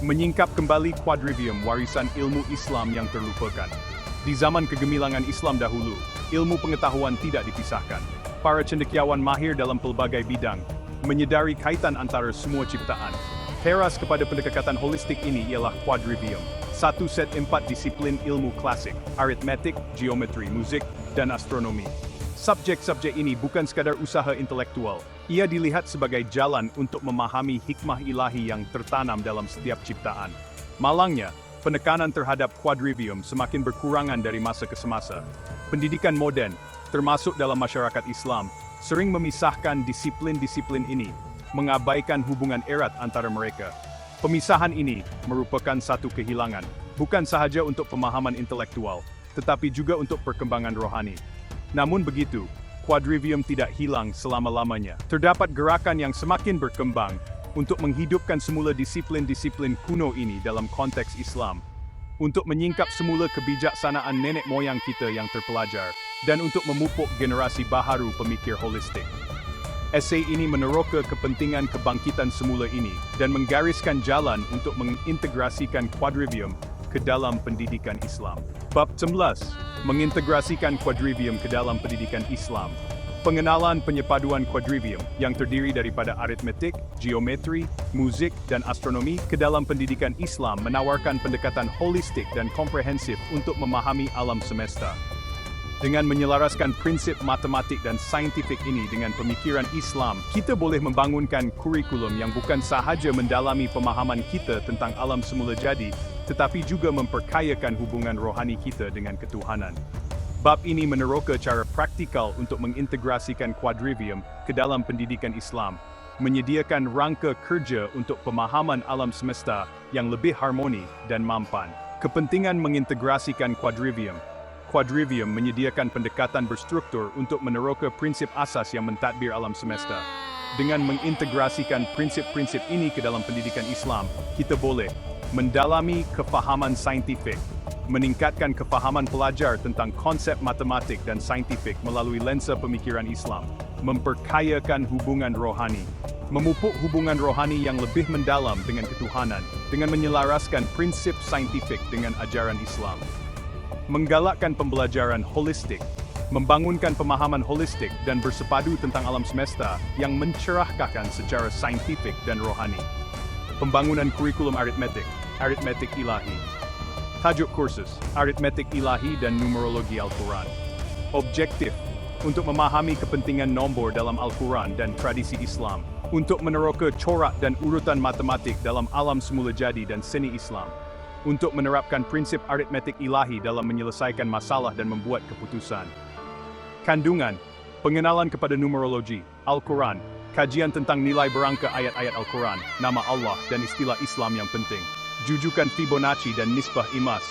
Menyingkap kembali quadrivium warisan ilmu Islam yang terlupakan. Di zaman kegemilangan Islam dahulu, ilmu pengetahuan tidak dipisahkan. Para cendekiawan mahir dalam pelbagai bidang menyedari kaitan antara semua ciptaan. Teras kepada pendekatan holistik ini ialah quadrivium, satu set 4 disiplin ilmu klasik, aritmetik, geometri, musik, dan astronomi. Subjek-subjek ini bukan sekadar usaha intelektual, ia dilihat sebagai jalan untuk memahami hikmah ilahi yang tertanam dalam setiap ciptaan. Malangnya, penekanan terhadap quadrivium semakin berkurangan dari masa ke semasa. Pendidikan moden, termasuk dalam masyarakat Islam, sering memisahkan disiplin-disiplin ini, mengabaikan hubungan erat antara mereka. Pemisahan ini merupakan satu kehilangan, bukan sahaja untuk pemahaman intelektual, tetapi juga untuk perkembangan rohani. Namun begitu, quadrivium tidak hilang selama-lamanya. Terdapat gerakan yang semakin berkembang untuk menghidupkan semula disiplin-disiplin kuno ini dalam konteks Islam, untuk menyingkap semula kebijaksanaan nenek moyang kita yang terpelajar, dan untuk memupuk generasi baharu pemikir holistik. Esei ini meneroka kepentingan kebangkitan semula ini dan menggariskan jalan untuk mengintegrasikan quadrivium ke dalam pendidikan Islam. Bab 11. Mengintegrasikan quadrivium ke dalam pendidikan Islam. Pengenalan penyepaduan quadrivium yang terdiri daripada aritmetik, geometri, musik, dan astronomi ke dalam pendidikan Islam menawarkan pendekatan holistik dan komprehensif untuk memahami alam semesta. Dengan menyelaraskan prinsip matematik dan saintifik ini dengan pemikiran Islam, kita boleh membangunkan kurikulum yang bukan sahaja mendalami pemahaman kita tentang alam semula jadi, tetapi juga memperkayakan hubungan rohani kita dengan ketuhanan. Bab ini meneroka cara praktikal untuk mengintegrasikan quadrivium ke dalam pendidikan Islam, menyediakan rangka kerja untuk pemahaman alam semesta yang lebih harmoni dan mampan. Kepentingan mengintegrasikan quadrivium. Quadrivium menyediakan pendekatan berstruktur untuk meneroka prinsip asas yang mentadbir alam semesta. Dengan mengintegrasikan prinsip-prinsip ini ke dalam pendidikan Islam, kita boleh mendalami kefahaman saintifik, meningkatkan kefahaman pelajar tentang konsep matematik dan saintifik melalui lensa pemikiran Islam, memperkayakan hubungan rohani, memupuk hubungan rohani yang lebih mendalam dengan ketuhanan, dengan menyelaraskan prinsip saintifik dengan ajaran Islam. Menggalakkan pembelajaran holistik, membangunkan pemahaman holistik dan bersepadu tentang alam semesta yang mencerahkan secara saintifik dan rohani. Pembangunan kurikulum aritmetik, aritmetik ilahi. Tajuk kursus, aritmetik ilahi dan numerologi Al-Quran. Objektif, untuk memahami kepentingan nombor dalam Al-Quran dan tradisi Islam, untuk meneroka corak dan urutan matematik dalam alam semula jadi dan seni Islam, untuk menerapkan prinsip aritmetik ilahi dalam menyelesaikan masalah dan membuat keputusan. Kandungan, pengenalan kepada numerologi, Al-Quran, kajian tentang nilai berangka ayat-ayat Al-Quran, nama Allah dan istilah Islam yang penting. Jujukan Fibonacci dan nisbah imas,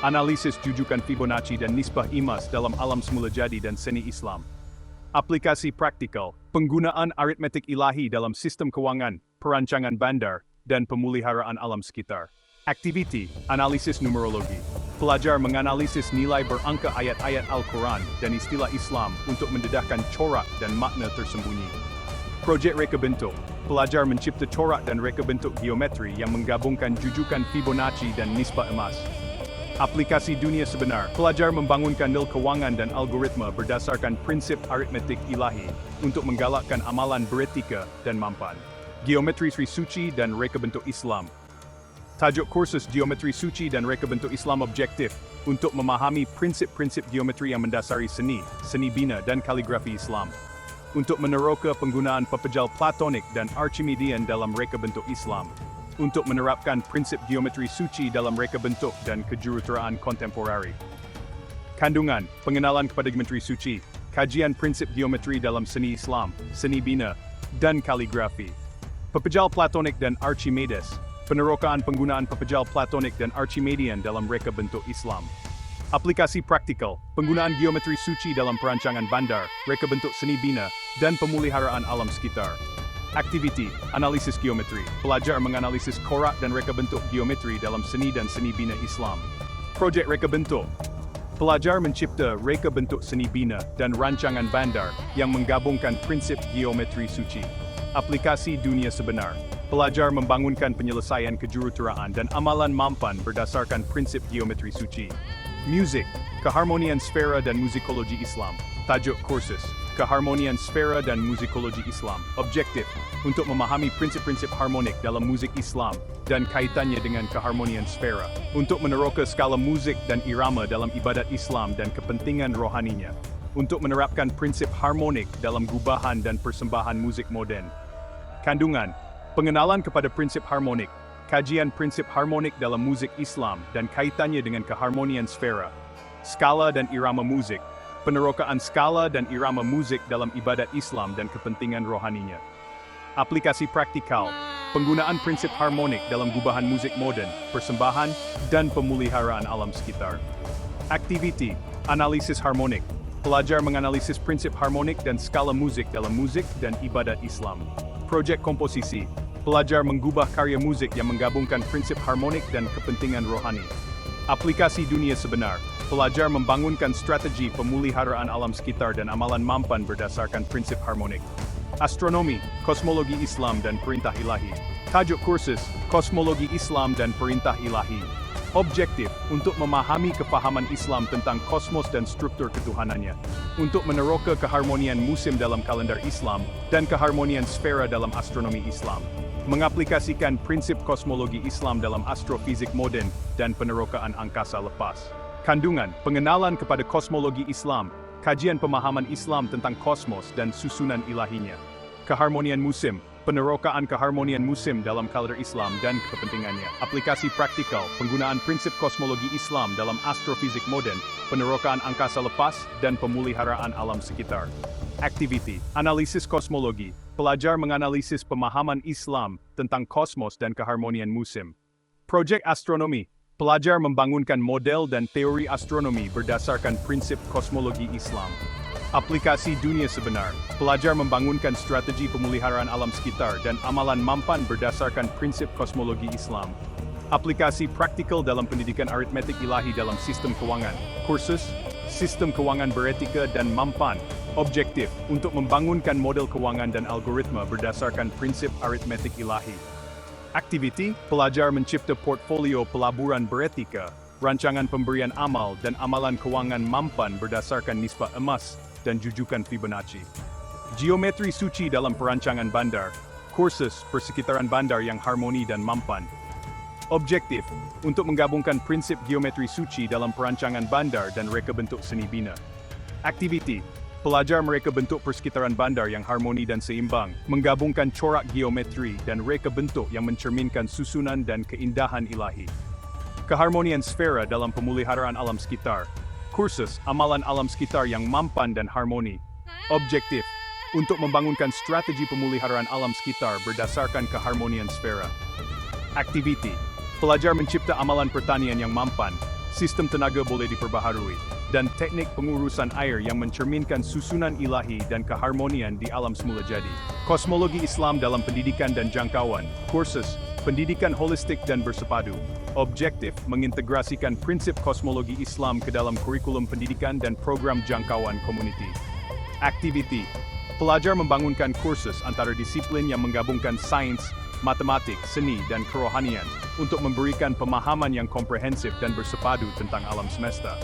analisis jujukan Fibonacci dan nisbah imas dalam alam semula jadi dan seni Islam. Aplikasi praktikal, penggunaan aritmetik ilahi dalam sistem keuangan, perancangan bandar, dan pemeliharaan alam sekitar. Aktiviti, analisis numerologi. Pelajar menganalisis nilai berangka ayat-ayat Al-Quran dan istilah Islam untuk mendedahkan corak dan makna tersembunyi. Projek reka bentuk. Pelajar mencipta corak dan reka bentuk geometri yang menggabungkan jujukan Fibonacci dan nisbah emas. Aplikasi dunia sebenar. Pelajar membangunkan nil kewangan dan algoritma berdasarkan prinsip aritmetik ilahi untuk menggalakkan amalan beretika dan mampan. Geometri Sri Suci dan reka bentuk Islam. Tajuk kursus Geometri Suci dan Reka Bentuk Islam objektif untuk memahami prinsip-prinsip geometri yang mendasari seni, seni bina dan kaligrafi Islam. Untuk meneroka penggunaan pepejal Platonik dan Archimedean dalam reka bentuk Islam. Untuk menerapkan prinsip geometri suci dalam reka bentuk dan kejuruteraan kontemporari. Kandungan, pengenalan kepada geometri suci, kajian prinsip geometri dalam seni Islam, seni bina, dan kaligrafi. Pepejal Platonik dan Archimedes. Penerokaan penggunaan pepejal Platonik dan Archimedean dalam reka bentuk Islam. Aplikasi praktikal, penggunaan geometri suci dalam perancangan bandar, reka bentuk seni bina, dan pemeliharaan alam sekitar. Aktiviti, analisis geometri. Pelajar menganalisis korak dan reka bentuk geometri dalam seni dan seni bina Islam. Projek reka bentuk. Pelajar mencipta reka bentuk seni bina dan rancangan bandar yang menggabungkan prinsip geometri suci. Aplikasi dunia sebenar. pelajar membangunkan penyelesaian kejuruteraan dan amalan mampan berdasarkan prinsip geometri suci. Musik, keharmonian sfera dan musikologi Islam. Tajuk kursus, keharmonian sfera dan musikologi Islam. Objektif, untuk memahami prinsip-prinsip harmonik dalam musik Islam dan kaitannya dengan keharmonian sfera. Untuk meneroka skala musik dan irama dalam ibadat Islam dan kepentingan rohaninya. Untuk menerapkan prinsip harmonik dalam gubahan dan persembahan musik moden. Kandungan, pengenalan kepada prinsip harmonik, kajian prinsip harmonik dalam musik Islam dan kaitannya dengan keharmonian sfera, skala dan irama musik, penerokaan skala dan irama musik dalam ibadat Islam dan kepentingan rohaninya. Aplikasi praktikal, penggunaan prinsip harmonik dalam gubahan musik moden, persembahan, dan pemeliharaan alam sekitar. Aktiviti, analisis harmonik, pelajar menganalisis prinsip harmonik dan skala musik dalam musik dan ibadat Islam. Projek komposisi, pelajar menggubah karya musik yang menggabungkan prinsip harmonik dan kepentingan rohani. Aplikasi dunia sebenar, pelajar membangunkan strategi pemeliharaan alam sekitar dan amalan mampan berdasarkan prinsip harmonik. Astronomi, kosmologi Islam dan perintah ilahi. Tajuk kursus, kosmologi Islam dan perintah ilahi. Objektif, untuk memahami kefahaman Islam tentang kosmos dan struktur ketuhanannya. Untuk meneroka keharmonian musim dalam kalender Islam dan keharmonian sfera dalam astronomi Islam. Mengaplikasikan prinsip kosmologi Islam dalam astrofisik moden dan penerokaan angkasa lepas. Kandungan, pengenalan kepada kosmologi Islam, kajian pemahaman Islam tentang kosmos dan susunan ilahinya. Keharmonian musim, penerokaan keharmonian musim dalam kalender Islam dan kepentingannya. Aplikasi praktikal, penggunaan prinsip kosmologi Islam dalam astrofisik moden, penerokaan angkasa lepas, dan pemeliharaan alam sekitar. Aktiviti, analisis kosmologi, pelajar menganalisis pemahaman Islam tentang kosmos dan keharmonian musim. Projek astronomi, pelajar membangunkan model dan teori astronomi berdasarkan prinsip kosmologi Islam. Aplikasi dunia sebenar, pelajar membangunkan strategi pemeliharaan alam sekitar dan amalan mampan berdasarkan prinsip kosmologi Islam. Aplikasi praktikal dalam pendidikan aritmetik ilahi dalam sistem keuangan. Kursus, sistem keuangan beretika dan mampan. Objektif, untuk membangunkan model keuangan dan algoritma berdasarkan prinsip aritmetik ilahi. Aktiviti, pelajar mencipta portfolio pelaburan beretika, rancangan pemberian amal dan amalan keuangan mampan berdasarkan nisbah emas dan jujukan Fibonacci. Geometri suci dalam perancangan bandar. Kursus persekitaran bandar yang harmoni dan mampan. Objektif, untuk menggabungkan prinsip geometri suci dalam perancangan bandar dan reka bentuk seni bina. Aktiviti, pelajar mereka bentuk persekitaran bandar yang harmoni dan seimbang, menggabungkan corak geometri dan reka bentuk yang mencerminkan susunan dan keindahan ilahi. Keharmonian sfera dalam pemeliharaan alam sekitar. Kursus amalan alam sekitar yang mampan dan harmoni. Objektif, untuk membangunkan strategi pemeliharaan alam sekitar berdasarkan keharmonian sfera. Aktiviti, pelajar mencipta amalan pertanian yang mampan, sistem tenaga boleh diperbaharui, dan teknik pengurusan air yang mencerminkan susunan ilahi dan keharmonian di alam semula jadi. Kosmologi Islam dalam pendidikan dan jangkauan. Kursus pendidikan holistik dan bersepadu. Objektif, mengintegrasikan prinsip kosmologi Islam ke dalam kurikulum pendidikan dan program jangkauan komuniti. Aktiviti, pelajar membangunkan kursus antara disiplin yang menggabungkan sains, matematik, seni, dan kerohanian untuk memberikan pemahaman yang komprehensif dan bersepadu tentang alam semesta.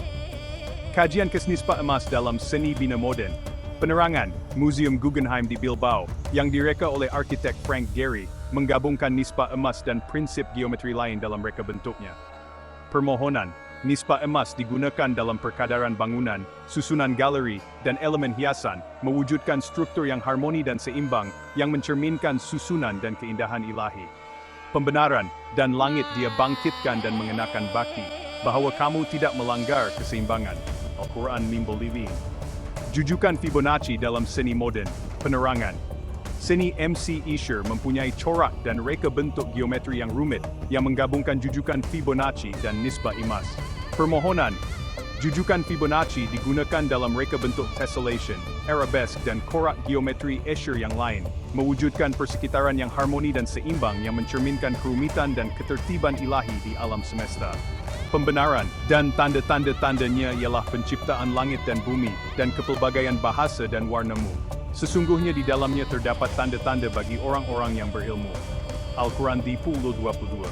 Kajian Kesnisbah Emas dalam Seni Bina Moden. Penerangan, Museum Guggenheim di Bilbao, yang direka oleh arsitek Frank Gehry, menggabungkan nisbah emas dan prinsip geometri lain dalam reka bentuknya. Permohonan, nisbah emas digunakan dalam perkadaran bangunan, susunan galeri, dan elemen hiasan, mewujudkan struktur yang harmoni dan seimbang, yang mencerminkan susunan dan keindahan ilahi. Pembenaran, dan langit dia bangkitkan dan mengenakan bakti, bahwa kamu tidak melanggar keseimbangan. Al-Quran Mimbol Living. Jujukan Fibonacci dalam seni moden. Penerangan. Seni MC Escher mempunyai corak dan reka bentuk geometri yang rumit, yang menggabungkan jujukan Fibonacci dan nisbah emas. Permohonan. Jujukan Fibonacci digunakan dalam reka bentuk tessellation, arabesque dan korak geometri Escher yang lain, mewujudkan persekitaran yang harmoni dan seimbang yang mencerminkan kerumitan dan ketertiban ilahi di alam semesta. Pembenaran dan tanda-tanda-tandanya ialah penciptaan langit dan bumi, dan kepelbagaian bahasa dan warnamu. Sesungguhnya di dalamnya terdapat tanda-tanda bagi orang-orang yang berilmu. Al-Quran 10:22.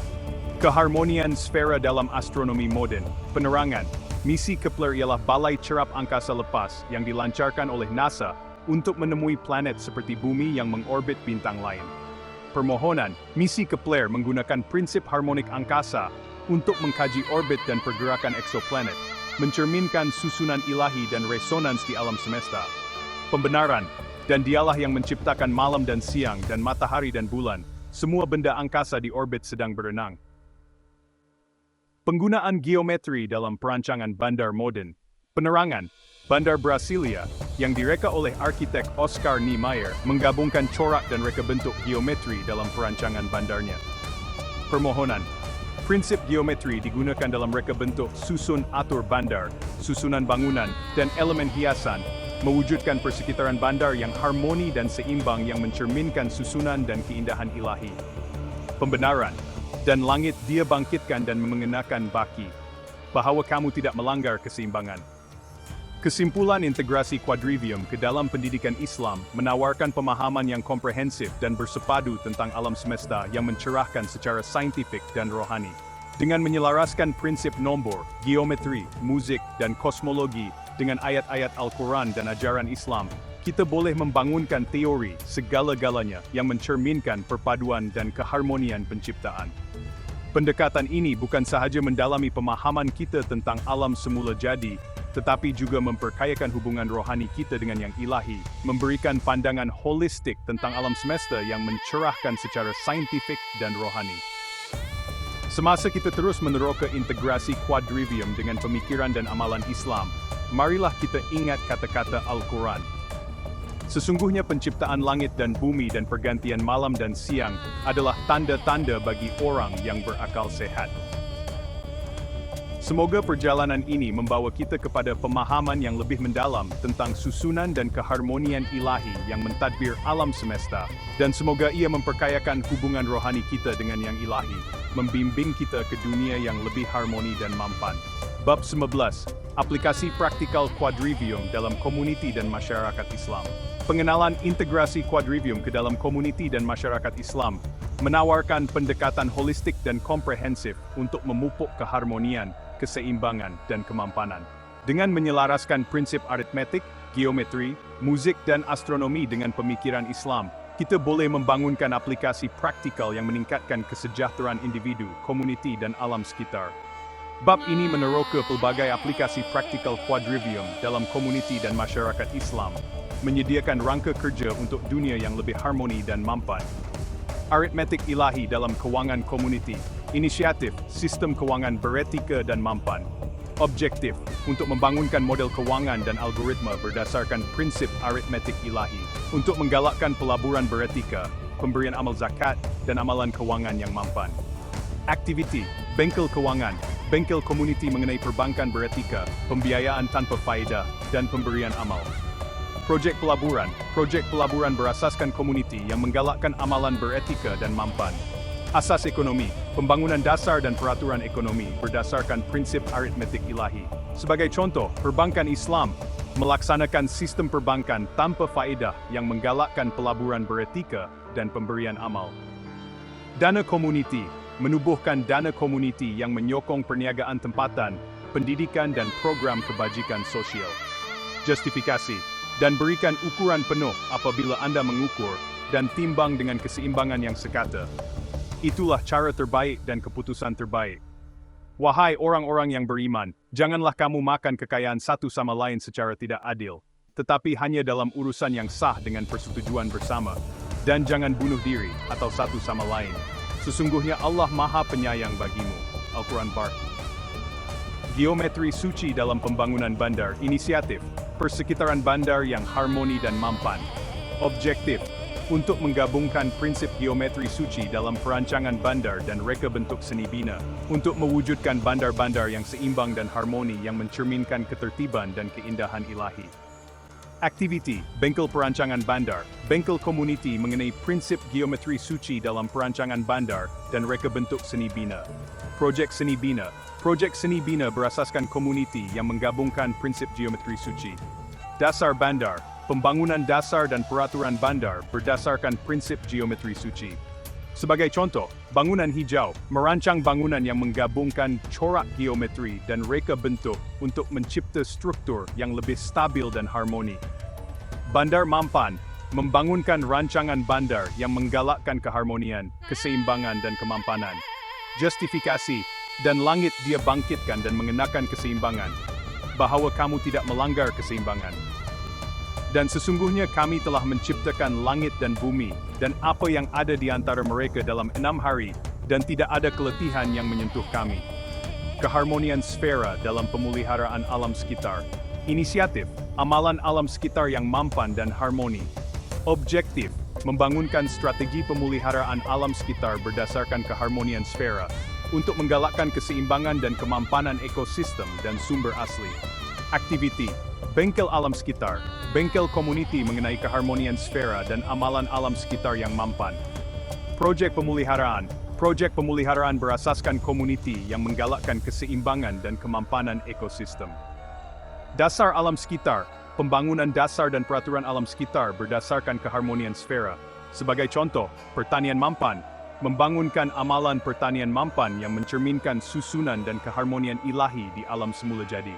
Keharmonian sfera dalam astronomi modern, penerangan. Misi Kepler ialah balai cerap angkasa lepas yang dilancarkan oleh NASA untuk menemui planet seperti Bumi yang mengorbit bintang lain. Permohonan, misi Kepler menggunakan prinsip harmonik angkasa untuk mengkaji orbit dan pergerakan eksoplanet, mencerminkan susunan ilahi dan resonans di alam semesta. Pembenaran, dan dialah yang menciptakan malam dan siang dan matahari dan bulan, semua benda angkasa di orbit sedang berenang. Penggunaan geometri dalam perancangan bandar modern. Penerangan, Bandar Brasilia, yang direka oleh arsitek Oscar Niemeyer, menggabungkan corak dan reka bentuk geometri dalam perancangan bandarnya. Permohonan, prinsip geometri digunakan dalam reka bentuk susun atur bandar, susunan bangunan, dan elemen hiasan, mewujudkan persekitaran bandar yang harmoni dan seimbang yang mencerminkan susunan dan keindahan ilahi. Pembenaran, dan langit dia bangkitkan dan mengenakan baki, bahwa kamu tidak melanggar keseimbangan. Kesimpulan integrasi quadrivium ke dalam pendidikan Islam menawarkan pemahaman yang komprehensif dan bersepadu tentang alam semesta yang mencerahkan secara saintifik dan rohani. Dengan menyelaraskan prinsip nombor, geometri, musik, dan kosmologi dengan ayat-ayat Al-Quran dan ajaran Islam, kita boleh membangunkan teori segala-galanya yang mencerminkan perpaduan dan keharmonian penciptaan. Pendekatan ini bukan sahaja mendalami pemahaman kita tentang alam semula jadi, tetapi juga memperkayakan hubungan rohani kita dengan yang ilahi, memberikan pandangan holistik tentang alam semesta yang mencerahkan secara saintifik dan rohani. Semasa kita terus meneroka integrasi quadrivium dengan pemikiran dan amalan Islam, marilah kita ingat kata-kata Al-Quran. Sesungguhnya penciptaan langit dan bumi dan pergantian malam dan siang adalah tanda-tanda bagi orang yang berakal sehat. Semoga perjalanan ini membawa kita kepada pemahaman yang lebih mendalam tentang susunan dan keharmonian ilahi yang mentadbir alam semesta, dan semoga ia memperkayakan hubungan rohani kita dengan yang ilahi, membimbing kita ke dunia yang lebih harmoni dan mampan. Bab 11. Aplikasi praktikal quadrivium dalam komuniti dan masyarakat Islam. Pengenalan integrasi quadrivium ke dalam komuniti dan masyarakat Islam menawarkan pendekatan holistik dan komprehensif untuk memupuk keharmonian, keseimbangan, dan kemampanan. Dengan menyelaraskan prinsip aritmetik, geometri, musik, dan astronomi dengan pemikiran Islam, kita boleh membangunkan aplikasi praktikal yang meningkatkan kesejahteraan individu, komuniti, dan alam sekitar. Bab ini meneroka pelbagai aplikasi praktikal quadrivium dalam komuniti dan masyarakat Islam, menyediakan rangka kerja untuk dunia yang lebih harmoni dan mampan. Aritmetik ilahi dalam kewangan komuniti, inisiatif, sistem kewangan beretika dan mampan. Objektif, untuk membangunkan model kewangan dan algoritma berdasarkan prinsip aritmetik ilahi, untuk menggalakkan pelaburan beretika, pemberian amal zakat, dan amalan kewangan yang mampan. Aktiviti, bengkel kewangan, bengkel komuniti mengenai perbankan beretika, pembiayaan tanpa faedah, dan pemberian amal. Projek pelaburan berasaskan komuniti yang menggalakkan amalan beretika dan mampan. Asas ekonomi, pembangunan dasar dan peraturan ekonomi berdasarkan prinsip aritmetik ilahi. Sebagai contoh, perbankan Islam melaksanakan sistem perbankan tanpa faedah yang menggalakkan pelaburan beretika dan pemberian amal. Dana komuniti, menubuhkan dana komuniti yang menyokong perniagaan tempatan, pendidikan dan program kebajikan sosial. Justifikasi, dan berikan ukuran penuh apabila Anda mengukur dan timbang dengan keseimbangan yang sekata. Itulah cara terbaik dan keputusan terbaik. Wahai orang-orang yang beriman, janganlah kamu makan kekayaan satu sama lain secara tidak adil, tetapi hanya dalam urusan yang sah dengan persetujuan bersama. Dan jangan bunuh diri atau satu sama lain. Sesungguhnya Allah Maha Penyayang bagimu. Al-Quran Bar. Geometri suci dalam pembangunan bandar, inisiatif, persekitaran bandar yang harmoni dan mampan. Objektif, untuk menggabungkan prinsip geometri suci dalam perancangan bandar dan reka bentuk seni bina, untuk mewujudkan bandar-bandar yang seimbang dan harmoni yang mencerminkan ketertiban dan keindahan ilahi. Aktiviti, bengkel perancangan bandar, bengkel komuniti mengenai prinsip geometri suci dalam perancangan bandar dan reka bentuk seni bina. Projek seni bina berasaskan komuniti yang menggabungkan prinsip geometri suci. Dasar bandar, pembangunan dasar dan peraturan bandar berdasarkan prinsip geometri suci. Sebagai contoh, bangunan hijau merancang bangunan yang menggabungkan corak geometri dan reka bentuk untuk mencipta struktur yang lebih stabil dan harmoni. Bandar Mampan membangunkan rancangan bandar yang menggalakkan keharmonian, keseimbangan dan kemampanan. Justifikasi dan langit dia bangkitkan dan mengenakan keseimbangan, bahwa kamu tidak melanggar keseimbangan. Dan sesungguhnya kami telah menciptakan langit dan bumi, dan apa yang ada di antara mereka dalam 6 hari, dan tidak ada keletihan yang menyentuh kami. Keharmonian sfera dalam pemeliharaan alam sekitar. Inisiatif, amalan alam sekitar yang mampan dan harmoni. Objektif, membangunkan strategi pemeliharaan alam sekitar berdasarkan keharmonian sfera, untuk menggalakkan keseimbangan dan kemampanan ekosistem dan sumber asli. Aktiviti, bengkel alam sekitar, bengkel komuniti mengenai keharmonian sfera dan amalan alam sekitar yang mampan. Proyek pemeliharaan berasaskan komuniti yang menggalakkan keseimbangan dan kemampanan ekosistem. Dasar alam sekitar, pembangunan dasar dan peraturan alam sekitar berdasarkan keharmonian sfera. Sebagai contoh, pertanian mampan, membangunkan amalan pertanian mampan yang mencerminkan susunan dan keharmonian ilahi di alam semula jadi.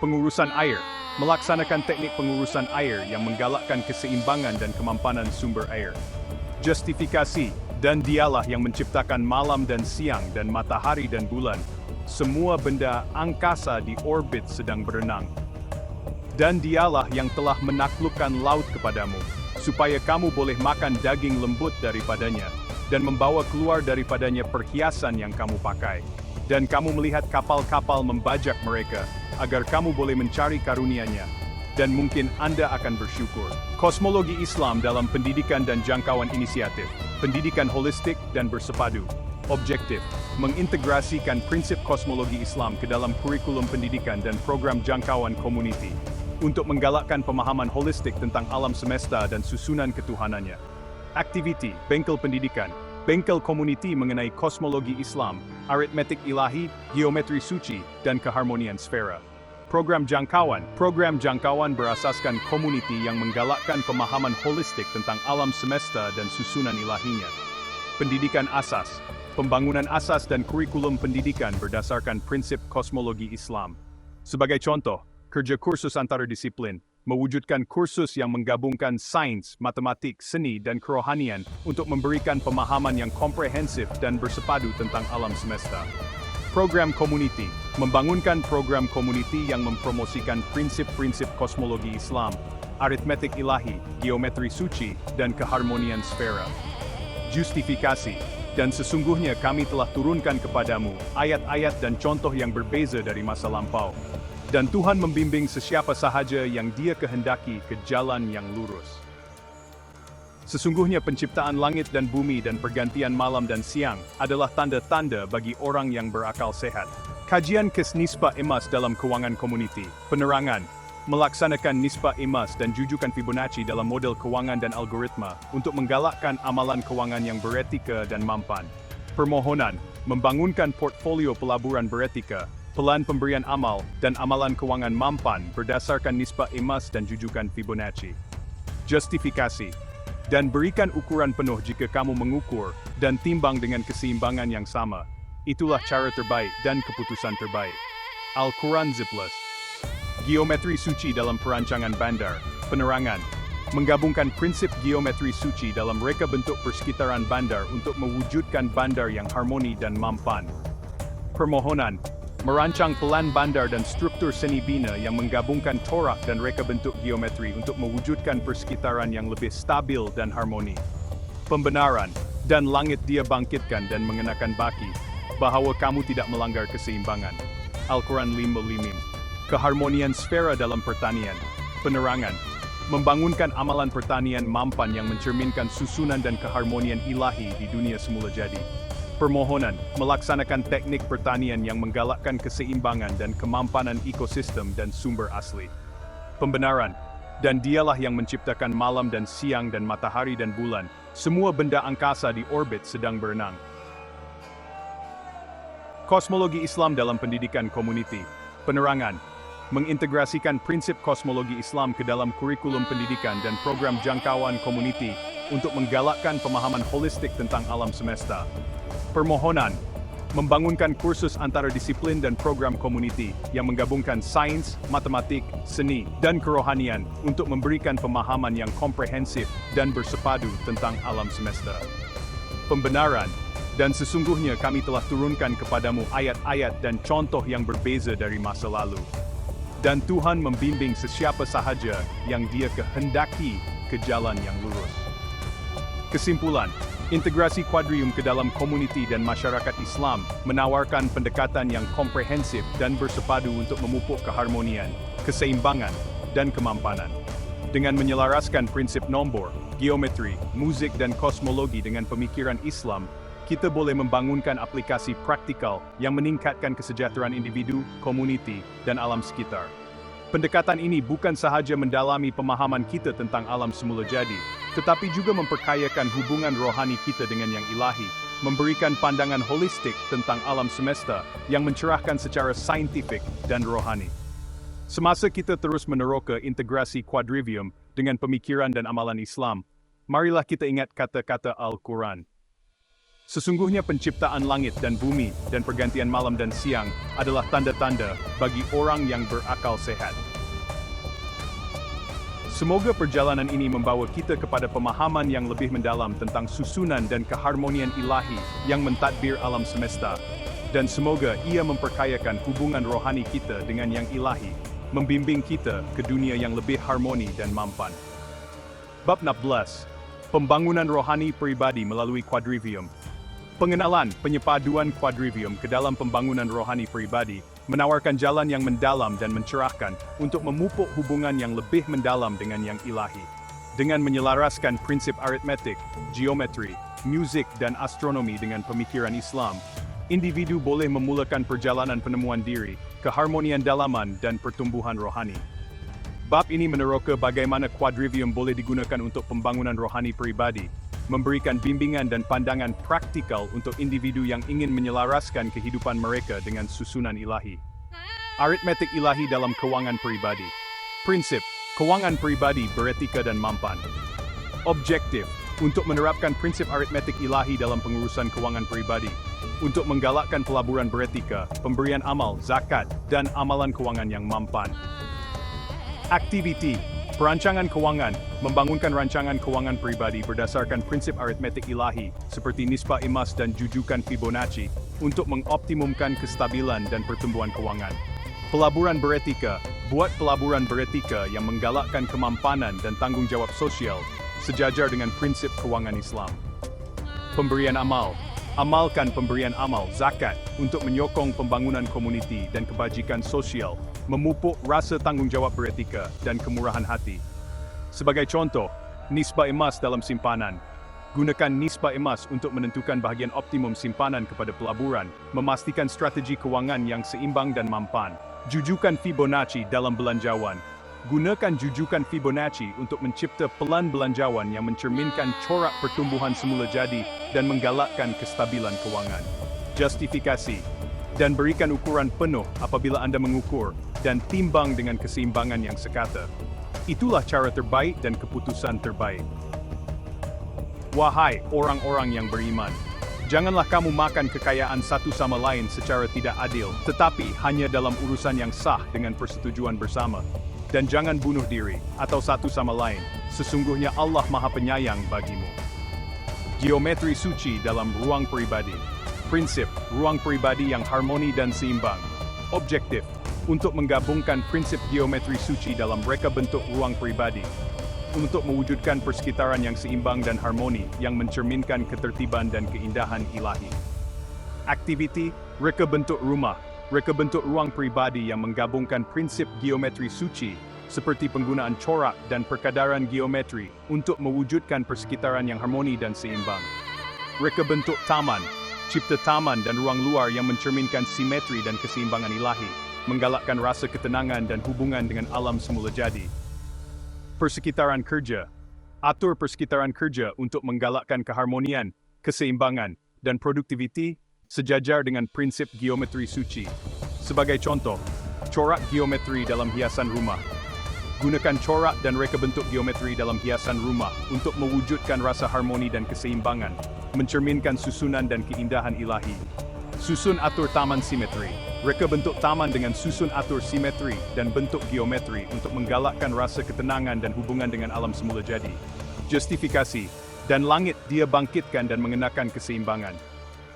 Pengurusan air, melaksanakan teknik pengurusan air yang menggalakkan keseimbangan dan kemampanan sumber air. Justifikasi, dan dialah yang menciptakan malam dan siang dan matahari dan bulan. Semua benda angkasa di orbit sedang berenang. Dan dialah yang telah menaklukkan laut kepadamu, supaya kamu boleh makan daging lembut daripadanya, dan membawa keluar daripadanya perhiasan yang kamu pakai. Dan kamu melihat kapal-kapal membajak mereka, agar kamu boleh mencari karunia-Nya, dan mungkin Anda akan bersyukur. Kosmologi Islam dalam pendidikan dan jangkauan inisiatif, pendidikan holistik dan bersepadu. Objektif, mengintegrasikan prinsip kosmologi Islam ke dalam kurikulum pendidikan dan program jangkauan komuniti, untuk menggalakkan pemahaman holistik tentang alam semesta dan susunan ketuhanannya. Aktiviti, bengkel pendidikan, bengkel komuniti mengenai kosmologi Islam, aritmetik ilahi, geometri suci, dan keharmonian sfera. Program jangkauan berasaskan komuniti yang menggalakkan pemahaman holistik tentang alam semesta dan susunan ilahinya. Pendidikan asas, pembangunan asas dan kurikulum pendidikan berdasarkan prinsip kosmologi Islam. Sebagai contoh, kerja kursus antardisiplin, mewujudkan kursus yang menggabungkan sains, matematik, seni, dan kerohanian untuk memberikan pemahaman yang komprehensif dan bersepadu tentang alam semesta. Program komuniti, membangunkan program komuniti yang mempromosikan prinsip-prinsip kosmologi Islam, aritmetik ilahi, geometri suci, dan keharmonian sfera. Justifikasi, dan sesungguhnya kami telah turunkan kepadamu ayat-ayat dan contoh yang berbeza dari masa lampau. Dan Tuhan membimbing sesiapa sahaja yang Dia kehendaki ke jalan yang lurus. Sesungguhnya penciptaan langit dan bumi dan pergantian malam dan siang adalah tanda-tanda bagi orang yang berakal sehat. Kajian kes nisbah emas dalam keuangan komuniti, penerangan, melaksanakan nisbah emas dan jujukan Fibonacci dalam model keuangan dan algoritma untuk menggalakkan amalan keuangan yang beretika dan mampan. Permohonan, membangunkan portfolio pelaburan beretika, pelan pemberian amal, dan amalan keuangan mampan berdasarkan nisbah emas dan jujukan Fibonacci. Justifikasi, dan berikan ukuran penuh jika kamu mengukur dan timbang dengan keseimbangan yang sama. Itulah cara terbaik dan keputusan terbaik. Al-Quran Ziplas. Geometri suci dalam perancangan bandar, penerangan, menggabungkan prinsip geometri suci dalam reka bentuk persekitaran bandar untuk mewujudkan bandar yang harmoni dan mampan. Permohonan, merancang pelan bandar dan struktur seni bina yang menggabungkan corak dan reka bentuk geometri untuk mewujudkan persekitaran yang lebih stabil dan harmoni. Pembenaran, dan langit dia bangkitkan dan mengenakan baki, bahwa kamu tidak melanggar keseimbangan. Al-Quran 5:5. Keharmonian sfera dalam pertanian, penerangan, membangunkan amalan pertanian mampan yang mencerminkan susunan dan keharmonian ilahi di dunia semula jadi. Permohonan, melaksanakan teknik pertanian yang menggalakkan keseimbangan dan kemampanan ekosistem dan sumber asli. Pembenaran, dan dialah yang menciptakan malam dan siang dan matahari dan bulan, semua benda angkasa di orbit sedang berenang. Kosmologi Islam dalam pendidikan komuniti, penerangan, mengintegrasikan prinsip kosmologi Islam ke dalam kurikulum pendidikan dan program jangkauan komuniti untuk menggalakkan pemahaman holistik tentang alam semesta. Permohonan, membangunkan kursus antara-disiplin dan program community yang menggabungkan sains, matematik, seni, dan kerohanian untuk memberikan pemahaman yang komprehensif dan bersepadu tentang alam semesta. Pembenaran, dan sesungguhnya kami telah turunkan kepadamu ayat-ayat dan contoh yang berbeza dari masa lalu. Dan Tuhan membimbing sesiapa sahaja yang Dia kehendaki ke jalan yang lurus. Kesimpulan, integrasi Quadrium ke dalam komuniti dan masyarakat Islam menawarkan pendekatan yang komprehensif dan bersepadu untuk memupuk keharmonian, keseimbangan, dan kemampanan. Dengan menyelaraskan prinsip nombor, geometri, musik dan kosmologi dengan pemikiran Islam, kita boleh membangunkan aplikasi praktikal yang meningkatkan kesejahteraan individu, komuniti, dan alam sekitar. Pendekatan ini bukan sahaja mendalami pemahaman kita tentang alam semula jadi, tetapi juga memperkayakan hubungan rohani kita dengan yang ilahi, memberikan pandangan holistik tentang alam semesta yang mencerahkan secara saintifik dan rohani. Semasa kita terus meneroka integrasi Quadrivium dengan pemikiran dan amalan Islam, marilah kita ingat kata-kata Al-Quran. Sesungguhnya penciptaan langit dan bumi dan pergantian malam dan siang adalah tanda-tanda bagi orang yang berakal sehat. Semoga perjalanan ini membawa kita kepada pemahaman yang lebih mendalam tentang susunan dan keharmonian ilahi yang mentadbir alam semesta. Dan semoga ia memperkayakan hubungan rohani kita dengan yang ilahi, membimbing kita ke dunia yang lebih harmoni dan mampan. Bab 16. Pembangunan rohani pribadi melalui Quadrivium. Pengenalan penyepaduan Quadrivium ke dalam pembangunan rohani pribadi menawarkan jalan yang mendalam dan mencerahkan untuk memupuk hubungan yang lebih mendalam dengan yang ilahi. Dengan menyelaraskan prinsip aritmetik, geometri, musik dan astronomi dengan pemikiran Islam, individu boleh memulakan perjalanan penemuan diri, keharmonian dalaman dan pertumbuhan rohani. Bab ini meneroka bagaimana Quadrivium boleh digunakan untuk pembangunan rohani pribadi, memberikan bimbingan dan pandangan praktikal untuk individu yang ingin menyelaraskan kehidupan mereka dengan susunan ilahi. Aritmetik ilahi dalam keuangan pribadi. Prinsip, keuangan pribadi beretika dan mampan. Objektif, untuk menerapkan prinsip aritmetik ilahi dalam pengurusan keuangan pribadi, untuk menggalakkan pelaburan beretika, pemberian amal, zakat, dan amalan keuangan yang mampan. Aktiviti, perancangan keuangan, membangunkan rancangan keuangan pribadi berdasarkan prinsip aritmetik ilahi seperti nisbah emas dan jujukan Fibonacci untuk mengoptimumkan kestabilan dan pertumbuhan keuangan. Pelaburan beretika, buat pelaburan beretika yang menggalakkan kemampanan dan tanggung jawab sosial sejajar dengan prinsip keuangan Islam. Pemberian amal, amalkan pemberian amal zakat untuk menyokong pembangunan komuniti dan kebajikan sosial, memupuk rasa tanggung jawab beretika dan kemurahan hati. Sebagai contoh, nisbah emas dalam simpanan. Gunakan nisbah emas untuk menentukan bahagian optimum simpanan kepada pelaburan, memastikan strategi keuangan yang seimbang dan mampan. Jujukan Fibonacci dalam belanjawan. Gunakan jujukan Fibonacci untuk mencipta pelan belanjawan yang mencerminkan corak pertumbuhan semula jadi dan menggalakkan kestabilan keuangan. Justifikasi, dan berikan ukuran penuh apabila Anda mengukur dan timbang dengan keseimbangan yang sekata. Itulah cara terbaik dan keputusan terbaik. Wahai orang-orang yang beriman, janganlah kamu makan kekayaan satu sama lain secara tidak adil, tetapi hanya dalam urusan yang sah dengan persetujuan bersama. Dan jangan bunuh diri, atau satu sama lain, sesungguhnya Allah Maha Penyayang bagimu. Geometri suci dalam ruang pribadi. Prinsip, ruang pribadi yang harmoni dan seimbang. Objektif, untuk menggabungkan prinsip geometri suci dalam reka bentuk ruang pribadi, untuk mewujudkan persekitaran yang seimbang dan harmoni yang mencerminkan ketertiban dan keindahan ilahi. Aktiviti, reka bentuk rumah, reka bentuk ruang pribadi yang menggabungkan prinsip geometri suci, seperti penggunaan corak dan perkadaran geometri untuk mewujudkan persekitaran yang harmoni dan seimbang. Reka bentuk taman, cipta taman dan ruang luar yang mencerminkan simetri dan keseimbangan ilahi, menggalakkan rasa ketenangan dan hubungan dengan alam semula jadi. Persekitaran kerja, atur persekitaran kerja untuk menggalakkan keharmonian, keseimbangan, dan produktiviti sejajar dengan prinsip geometri suci. Sebagai contoh, corak geometri dalam hiasan rumah. Gunakan corak dan reka bentuk geometri dalam hiasan rumah untuk mewujudkan rasa harmoni dan keseimbangan, mencerminkan susunan dan keindahan ilahi. Susun atur taman simetri. Reka bentuk taman dengan susun atur simetri dan bentuk geometri untuk menggalakkan rasa ketenangan dan hubungan dengan alam semula jadi. Justifikasi. Dan langit dia bangkitkan dan mengenakan keseimbangan.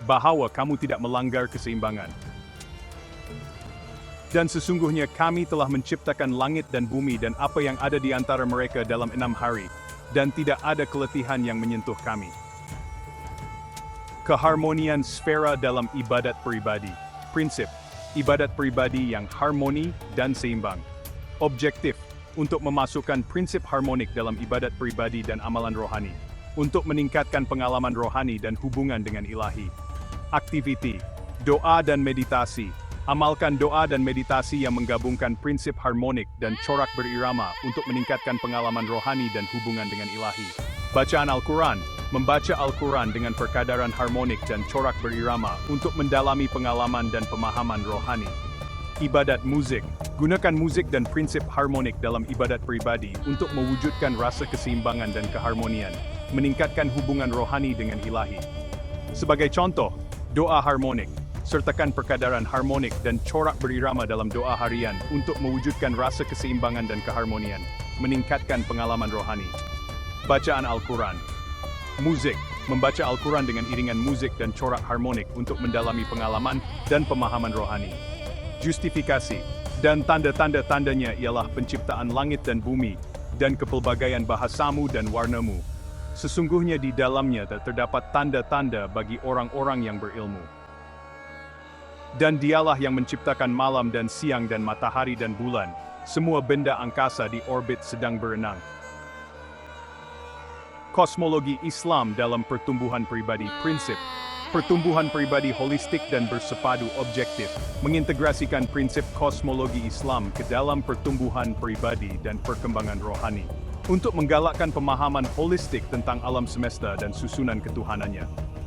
Bahawa kamu tidak melanggar keseimbangan. Dan sesungguhnya kami telah menciptakan langit dan bumi dan apa yang ada di antara mereka dalam 6 hari, dan tidak ada keletihan yang menyentuh kami. Keharmonian sfera dalam ibadat pribadi. Prinsip, ibadat pribadi yang harmoni dan seimbang. Objektif, untuk memasukkan prinsip harmonik dalam ibadat pribadi dan amalan rohani. Untuk meningkatkan pengalaman rohani dan hubungan dengan ilahi. Aktiviti, doa dan meditasi. Amalkan doa dan meditasi yang menggabungkan prinsip harmonik dan corak berirama untuk meningkatkan pengalaman rohani dan hubungan dengan ilahi. Bacaan Al-Quran, membaca Al-Quran dengan perkadaran harmonik dan corak berirama untuk mendalami pengalaman dan pemahaman rohani. Ibadat musik, gunakan musik dan prinsip harmonik dalam ibadat pribadi untuk mewujudkan rasa keseimbangan dan keharmonian, meningkatkan hubungan rohani dengan ilahi. Sebagai contoh, doa harmonik. Sertakan perkadaran harmonik dan corak berirama dalam doa harian untuk mewujudkan rasa keseimbangan dan keharmonian, meningkatkan pengalaman rohani. Bacaan Al-Quran. Musik, membaca Al-Quran dengan iringan musik dan corak harmonik untuk mendalami pengalaman dan pemahaman rohani. Justifikasi, dan tanda-tanda-tandanya ialah penciptaan langit dan bumi, dan kepelbagaian bahasamu dan warnamu. Sesungguhnya di dalamnya terdapat tanda-tanda bagi orang-orang yang berilmu. Dan dialah yang menciptakan malam dan siang dan matahari dan bulan, semua benda angkasa di orbit sedang berenang. Kosmologi Islam dalam pertumbuhan pribadi. Prinsip, pertumbuhan pribadi holistik dan bersepadu objektif, mengintegrasikan prinsip kosmologi Islam ke dalam pertumbuhan pribadi dan perkembangan rohani, untuk menggalakkan pemahaman holistik tentang alam semesta dan susunan ketuhanannya.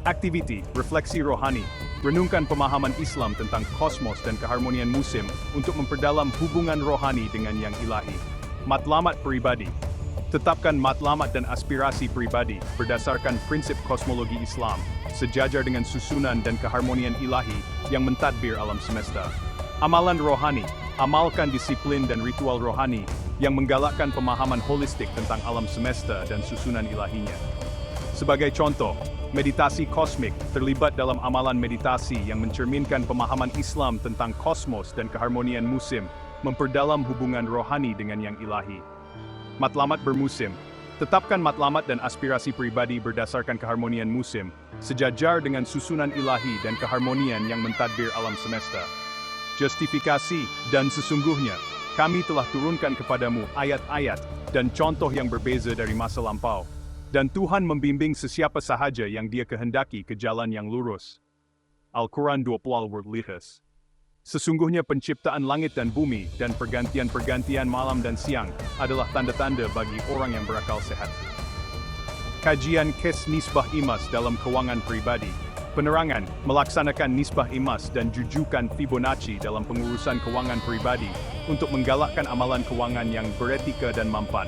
Aktiviti, refleksi rohani, renungkan pemahaman Islam tentang kosmos dan keharmonian musim untuk memperdalam hubungan rohani dengan yang ilahi. Matlamat pribadi, tetapkan matlamat dan aspirasi pribadi berdasarkan prinsip kosmologi Islam, sejajar dengan susunan dan keharmonian ilahi yang mentadbir alam semesta. Amalan rohani, amalkan disiplin dan ritual rohani yang menggalakkan pemahaman holistik tentang alam semesta dan susunan ilahinya. Sebagai contoh, meditasi kosmik terlibat dalam amalan meditasi yang mencerminkan pemahaman Islam tentang kosmos dan keharmonian musim, memperdalam hubungan rohani dengan yang ilahi. Matlamat bermusim, tetapkan matlamat dan aspirasi pribadi berdasarkan keharmonian musim, sejajar dengan susunan ilahi dan keharmonian yang mentadbir alam semesta. Justifikasi, dan sesungguhnya, kami telah turunkan kepadamu ayat-ayat dan contoh yang berbeza dari masa lampau. Dan Tuhan membimbing sesiapa sahaja yang Dia kehendaki ke jalan yang lurus. Al-Quran 20 Word Litas. Sesungguhnya penciptaan langit dan bumi dan pergantian-pergantian malam dan siang adalah tanda-tanda bagi orang yang berakal sehat. Kajian kes nisbah imas dalam keuangan pribadi. Penerangan, melaksanakan nisbah imas dan jujukan Fibonacci dalam pengurusan keuangan pribadi untuk menggalakkan amalan keuangan yang beretika dan mampan.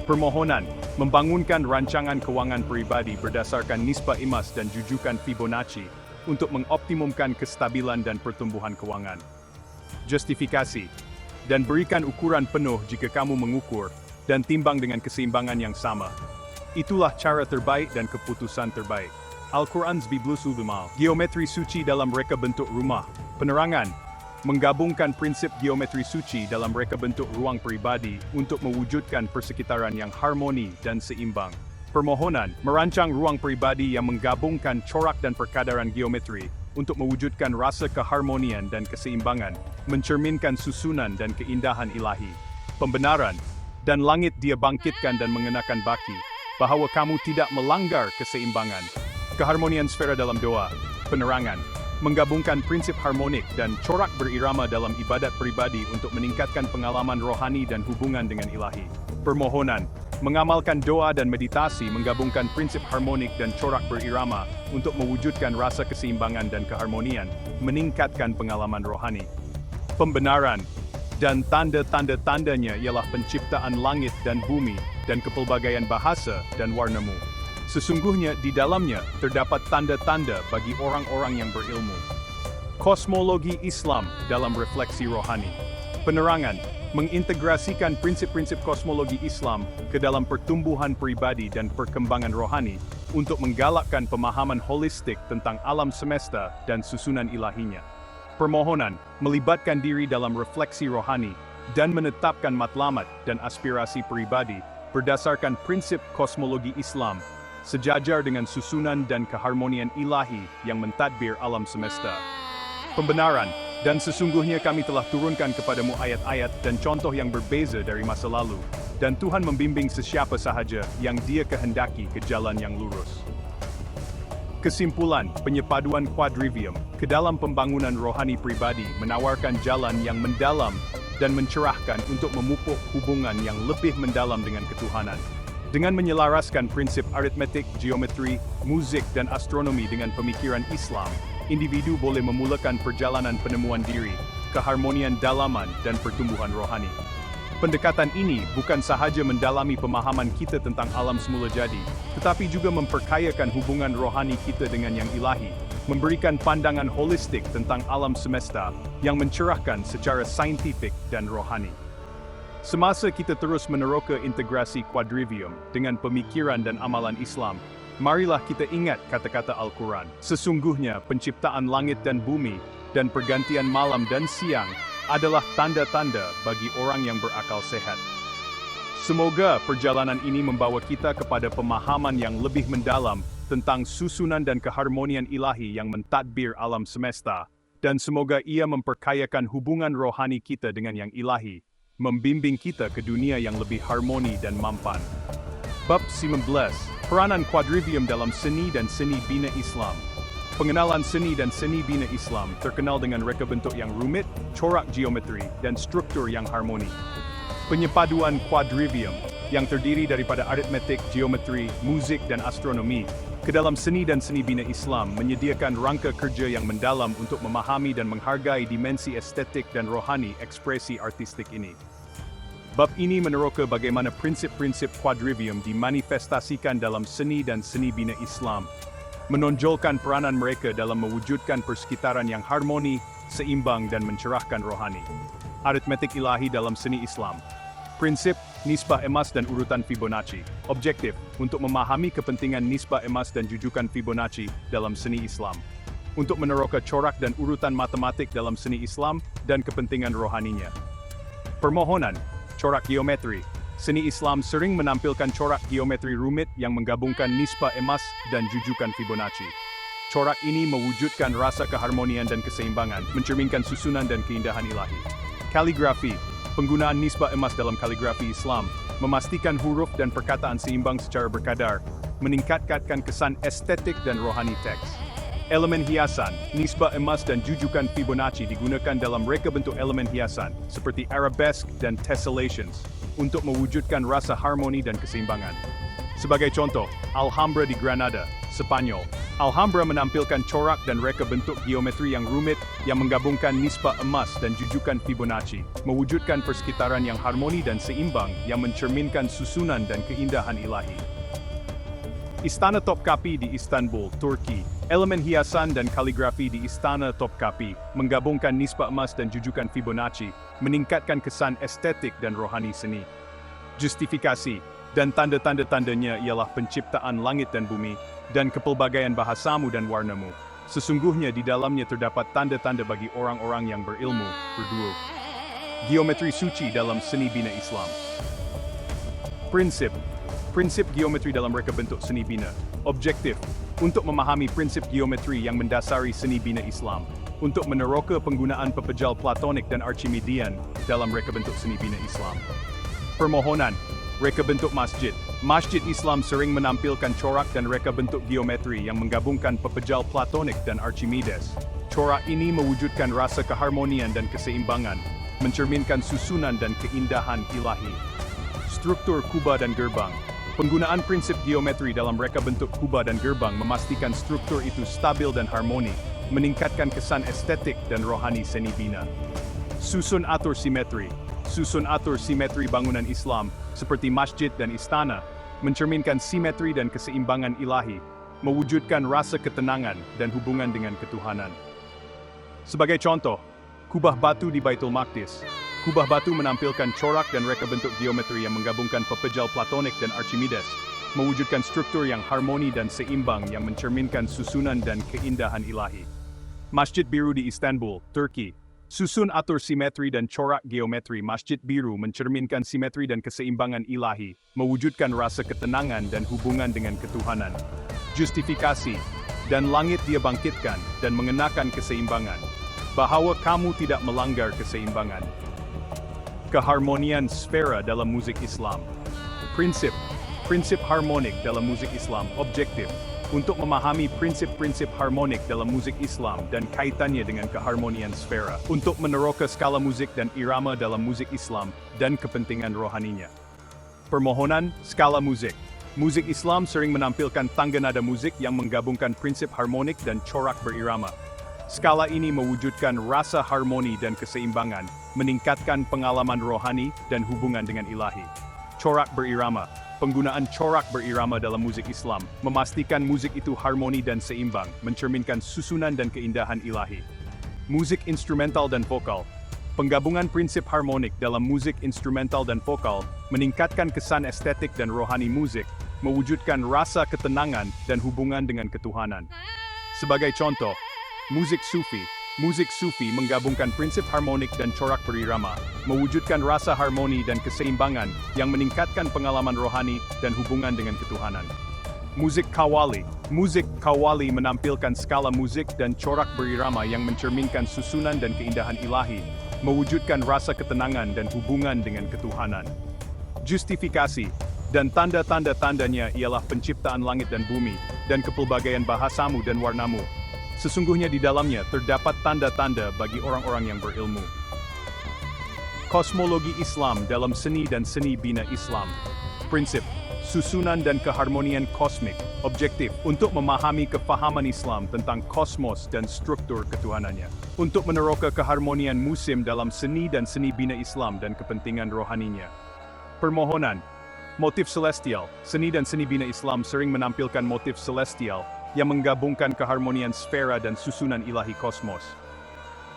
Permohonan, membangunkan rancangan keuangan pribadi berdasarkan nisbah imas dan jujukan Fibonacci untuk mengoptimumkan kestabilan dan pertumbuhan keuangan. Justifikasi, dan berikan ukuran penuh jika kamu mengukur dan timbang dengan keseimbangan yang sama. Itulah cara terbaik dan keputusan terbaik. Al-Quran's Biblusul Bimal. Geometri suci dalam reka bentuk rumah. Penerangan, menggabungkan prinsip geometri suci dalam reka bentuk ruang pribadi untuk mewujudkan persekitaran yang harmoni dan seimbang. Permohonan, merancang ruang pribadi yang menggabungkan corak dan perkadaran geometri untuk mewujudkan rasa keharmonian dan keseimbangan, mencerminkan susunan dan keindahan ilahi. Pembenaran, dan langit Dia bangkitkan dan mengenakan baki, bahawa kamu tidak melanggar keseimbangan. Keharmonian sfera dalam doa. Penerangan, menggabungkan prinsip harmonik dan corak berirama dalam ibadat pribadi untuk meningkatkan pengalaman rohani dan hubungan dengan ilahi. Permohonan, mengamalkan doa dan meditasi menggabungkan prinsip harmonik dan corak berirama untuk mewujudkan rasa keseimbangan dan keharmonian, meningkatkan pengalaman rohani. Pembenaran, dan tanda-tanda-tandanya ialah penciptaan langit dan bumi, dan kepelbagaian bahasa dan warnamu. Sesungguhnya di dalamnya terdapat tanda-tanda bagi orang-orang yang berilmu. Kosmologi Islam dalam refleksi rohani. Penerangan, mengintegrasikan prinsip-prinsip kosmologi Islam ke dalam pertumbuhan pribadi dan perkembangan rohani untuk menggalakkan pemahaman holistik tentang alam semesta dan susunan ilahinya. Permohonan, melibatkan diri dalam refleksi rohani dan menetapkan matlamat dan aspirasi pribadi berdasarkan prinsip kosmologi Islam, sejajar dengan susunan dan keharmonian ilahi yang mentadbir alam semesta. Pembenaran, dan sesungguhnya kami telah turunkan kepadamu ayat-ayat dan contoh yang berbeza dari masa lalu, dan Tuhan membimbing sesiapa sahaja yang Dia kehendaki ke jalan yang lurus. Kesimpulan, penyepaduan quadrivium ke dalam pembangunan rohani pribadi menawarkan jalan yang mendalam dan mencerahkan untuk memupuk hubungan yang lebih mendalam dengan ketuhanan. Dengan menyelaraskan prinsip aritmetik, geometri, musik, dan astronomi dengan pemikiran Islam, individu boleh memulakan perjalanan penemuan diri, keharmonian dalaman, dan pertumbuhan rohani. Pendekatan ini bukan sahaja mendalami pemahaman kita tentang alam semula jadi, tetapi juga memperkayakan hubungan rohani kita dengan yang ilahi, memberikan pandangan holistik tentang alam semesta yang mencerahkan secara saintifik dan rohani. Semasa kita terus meneroka integrasi quadrivium dengan pemikiran dan amalan Islam, marilah kita ingat kata-kata Al-Quran. Sesungguhnya penciptaan langit dan bumi, dan pergantian malam dan siang adalah tanda-tanda bagi orang yang berakal sehat. Semoga perjalanan ini membawa kita kepada pemahaman yang lebih mendalam tentang susunan dan keharmonian ilahi yang mentadbir alam semesta, dan semoga ia memperkayakan hubungan rohani kita dengan yang ilahi, membimbing kita ke dunia yang lebih harmoni dan mampan. Bab 19. Peranan quadrivium dalam seni dan seni bina Islam. Pengenalan seni dan seni bina Islam terkenal dengan reka bentuk yang rumit, corak geometri, dan struktur yang harmoni. Penyepaduan quadrivium, yang terdiri daripada aritmetik, geometri, musik, dan astronomi, ke dalam seni dan seni bina Islam menyediakan rangka kerja yang mendalam untuk memahami dan menghargai dimensi estetik dan rohani ekspresi artistik ini. Bab ini meneroka bagaimana prinsip-prinsip quadrivium dimanifestasikan dalam seni dan seni bina Islam, menonjolkan peranan mereka dalam mewujudkan persekitaran yang harmoni, seimbang, dan mencerahkan rohani. Aritmetik ilahi dalam seni Islam. Prinsip, nisbah emas dan urutan Fibonacci. Objektif, untuk memahami kepentingan nisbah emas dan jujukan Fibonacci dalam seni Islam. Untuk meneroka corak dan urutan matematik dalam seni Islam dan kepentingan rohaninya. Permohonan, corak geometri. Seni Islam sering menampilkan corak geometri rumit yang menggabungkan nisbah emas dan jujukan Fibonacci. Corak ini mewujudkan rasa keharmonian dan keseimbangan, mencerminkan susunan dan keindahan ilahi. Kaligrafi. Penggunaan nisbah emas dalam kaligrafi Islam memastikan huruf dan perkataan seimbang secara berkadar, meningkatkan kesan estetik dan rohani teks. Elemen hiasan, nisbah emas dan jujukan Fibonacci digunakan dalam reka bentuk elemen hiasan, seperti arabesque dan tessellations, untuk mewujudkan rasa harmoni dan keseimbangan. Sebagai contoh, Alhambra di Granada, Spanyol. Alhambra menampilkan corak dan reka bentuk geometri yang rumit yang menggabungkan nisbah emas dan jujukan Fibonacci, mewujudkan persekitaran yang harmoni dan seimbang yang mencerminkan susunan dan keindahan ilahi. Istana Topkapi di Istanbul, Turki. Elemen hiasan dan kaligrafi di Istana Topkapi menggabungkan nisbah emas dan jujukan Fibonacci, meningkatkan kesan estetik dan rohani seni. Justifikasi dan tanda-tanda-tandanya ialah penciptaan langit dan bumi, dan kepelbagaian bahasamu dan warnamu. Sesungguhnya di dalamnya terdapat tanda-tanda bagi orang-orang yang berilmu, berdua. Geometri suci dalam seni bina Islam. Prinsip geometri dalam reka bentuk seni bina. Objektif, untuk memahami prinsip geometri yang mendasari seni bina Islam, untuk meneroka penggunaan pepejal Platonik dan Archimedean dalam reka bentuk seni bina Islam. Permohonan, reka bentuk masjid. Masjid Islam sering menampilkan corak dan reka bentuk geometri yang menggabungkan pepejal Platonik dan Archimedes. Corak ini mewujudkan rasa keharmonian dan keseimbangan, mencerminkan susunan dan keindahan ilahi. Struktur kubah dan gerbang. Penggunaan prinsip geometri dalam reka bentuk kubah dan gerbang memastikan struktur itu stabil dan harmoni, meningkatkan kesan estetik dan rohani seni bina. Susun atur simetri. Susun atur simetri bangunan Islam, seperti masjid dan istana, mencerminkan simetri dan keseimbangan ilahi, mewujudkan rasa ketenangan dan hubungan dengan ketuhanan. Sebagai contoh, kubah batu di Baitul Maqdis. Kubah batu menampilkan corak dan reka bentuk geometri yang menggabungkan pepejal Platonik dan Archimedes, mewujudkan struktur yang harmoni dan seimbang yang mencerminkan susunan dan keindahan ilahi. Masjid Biru di Istanbul, Turki. Susun atur simetri dan corak geometri Masjid Biru mencerminkan simetri dan keseimbangan ilahi, mewujudkan rasa ketenangan dan hubungan dengan ketuhanan. Justifikasi, dan langit dia bangkitkan dan mengenakan keseimbangan, bahwa kamu tidak melanggar keseimbangan. Keharmonian sfera dalam musik Islam. Prinsip harmonik dalam musik Islam objektif. Untuk memahami prinsip-prinsip harmonik dalam musik Islam dan kaitannya dengan keharmonian sfera, untuk meneroka skala musik dan irama dalam musik Islam dan kepentingan rohaninya. Permohonan skala musik. Musik Islam sering menampilkan tangga nada musik yang menggabungkan prinsip harmonik dan corak berirama. Skala ini mewujudkan rasa harmoni dan keseimbangan, meningkatkan pengalaman rohani dan hubungan dengan ilahi. Corak berirama. Penggunaan corak berirama dalam musik Islam memastikan musik itu harmoni dan seimbang, mencerminkan susunan dan keindahan ilahi. Musik instrumental dan vokal. Penggabungan prinsip harmonik dalam musik instrumental dan vokal meningkatkan kesan estetik dan rohani musik, mewujudkan rasa ketenangan dan hubungan dengan ketuhanan. Sebagai contoh, musik Sufi. Musik Sufi menggabungkan prinsip harmonik dan corak berirama, mewujudkan rasa harmoni dan keseimbangan yang meningkatkan pengalaman rohani dan hubungan dengan ketuhanan. Musik Qawwali. Musik Qawwali menampilkan skala musik dan corak berirama yang mencerminkan susunan dan keindahan ilahi, mewujudkan rasa ketenangan dan hubungan dengan ketuhanan. Justifikasi dan tanda-tandanya ialah penciptaan langit dan bumi, dan kepelbagaian bahasamu dan warnamu. Sesungguhnya di dalamnya terdapat tanda-tanda bagi orang-orang yang berilmu. Kosmologi Islam dalam seni dan seni bina Islam. Prinsip, susunan dan keharmonian kosmik, objektif untuk memahami kefahaman Islam tentang kosmos dan struktur ketuhanannya. Untuk meneroka keharmonian musim dalam seni dan seni bina Islam dan kepentingan rohaninya. Permohonan, motif celestial. Seni dan seni bina Islam sering menampilkan motif celestial yang menggabungkan keharmonian sfera dan susunan ilahi kosmos.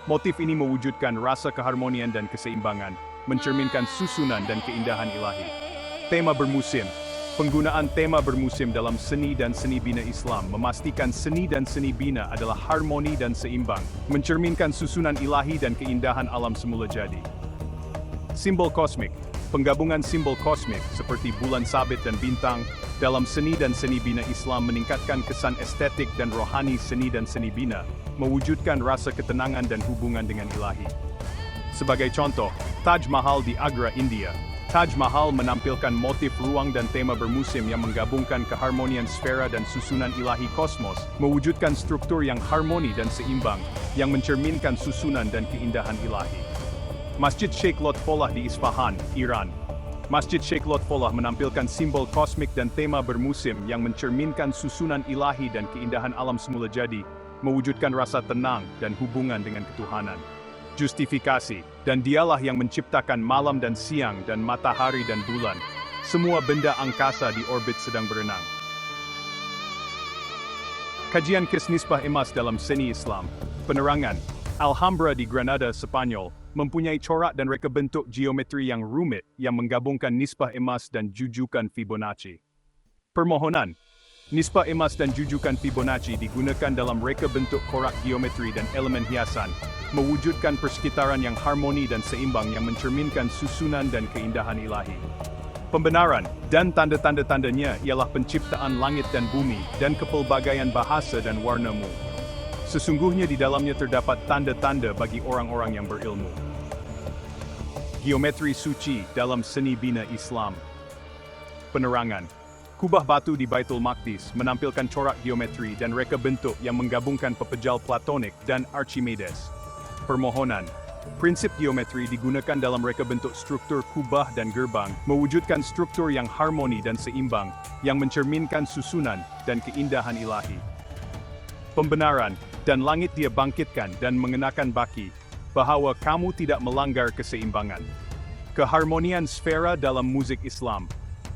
Motif ini mewujudkan rasa keharmonian dan keseimbangan, mencerminkan susunan dan keindahan ilahi. Tema bermusim. Penggunaan tema bermusim dalam seni dan seni bina Islam memastikan seni dan seni bina adalah harmoni dan seimbang, mencerminkan susunan ilahi dan keindahan alam semula jadi. Simbol kosmik. Penggabungan simbol kosmik seperti bulan sabit dan bintang dalam seni dan seni bina Islam meningkatkan kesan estetik dan rohani seni dan seni bina, mewujudkan rasa ketenangan dan hubungan dengan ilahi. Sebagai contoh, Taj Mahal di Agra, India. Taj Mahal menampilkan motif ruang dan tema bermusim yang menggabungkan keharmonian sfera dan susunan ilahi kosmos, mewujudkan struktur yang harmoni dan seimbang, yang mencerminkan susunan dan keindahan ilahi. Masjid Sheikh Lotfollah di Isfahan, Iran. Masjid Sheikh Lotfollah menampilkan simbol kosmik dan tema bermusim yang mencerminkan susunan ilahi dan keindahan alam semula jadi, mewujudkan rasa tenang dan hubungan dengan ketuhanan. Justifikasi, dan dialah yang menciptakan malam dan siang dan matahari dan bulan, semua benda angkasa di orbit sedang berenang. Kajian Kisnisbah Emas dalam seni Islam. Penerangan. Alhambra di Granada, Spanyol, mempunyai corak dan reka bentuk geometri yang rumit yang menggabungkan nisbah emas dan jujukan Fibonacci. Permohonan. Nisbah emas dan jujukan Fibonacci digunakan dalam reka bentuk corak geometri dan elemen hiasan, mewujudkan persekitaran yang harmoni dan seimbang yang mencerminkan susunan dan keindahan ilahi. Pembenaran dan tanda-tandanya ialah penciptaan langit dan bumi dan kepelbagaian bahasa dan warnamu. Sesungguhnya di dalamnya terdapat tanda-tanda bagi orang-orang yang berilmu. Geometri suci dalam seni bina Islam. Penerangan. Kubah batu di Baitul Maqdis menampilkan corak geometri dan reka bentuk yang menggabungkan pepejal Platonik dan Archimedes. Permohonan. Prinsip geometri digunakan dalam reka bentuk struktur kubah dan gerbang, mewujudkan struktur yang harmoni dan seimbang, yang mencerminkan susunan dan keindahan ilahi. Pembenaran, dan langit dia bangkitkan dan mengenakan baki. bahwa kamu tidak melanggar keseimbangan. Keharmonian sfera dalam musik Islam.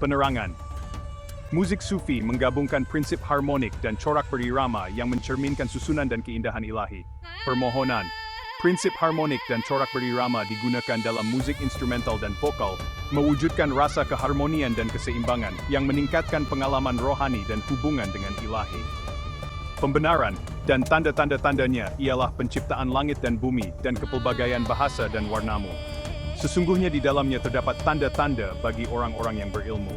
Penerangan. Musik Sufi menggabungkan prinsip harmonik dan corak berirama yang mencerminkan susunan dan keindahan ilahi. Permohonan. Prinsip harmonik dan corak berirama digunakan dalam musik instrumental dan vokal, mewujudkan rasa keharmonian dan keseimbangan yang meningkatkan pengalaman rohani dan hubungan dengan ilahi. Pembenaran dan tanda-tanda-tandanya ialah penciptaan langit dan bumi dan kepelbagaian bahasa dan warnamu. Sesungguhnya di dalamnya terdapat tanda-tanda bagi orang-orang yang berilmu.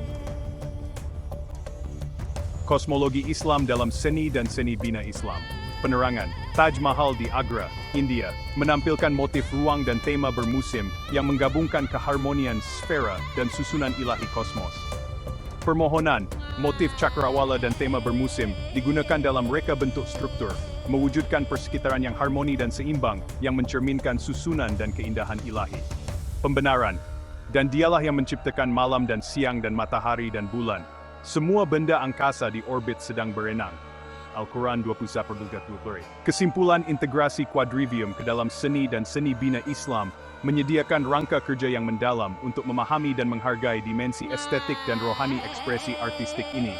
Kosmologi Islam dalam seni dan seni bina Islam. Penerangan. Taj Mahal di Agra, India, menampilkan motif ruang dan tema bermusim yang menggabungkan keharmonian sfera dan susunan ilahi kosmos. Permohonan. Motif cakrawala dan tema bermusim digunakan dalam reka bentuk struktur, mewujudkan persekitaran yang harmoni dan seimbang yang mencerminkan susunan dan keindahan ilahi. Pembenaran. Dan dialah yang menciptakan malam dan siang dan matahari dan bulan. Semua benda angkasa di orbit sedang berenang. Al-Quran 21-23. Kesimpulan integrasi quadrivium ke dalam seni dan seni bina Islam menyediakan rangka kerja yang mendalam untuk memahami dan menghargai dimensi estetik dan rohani ekspresi artistik ini.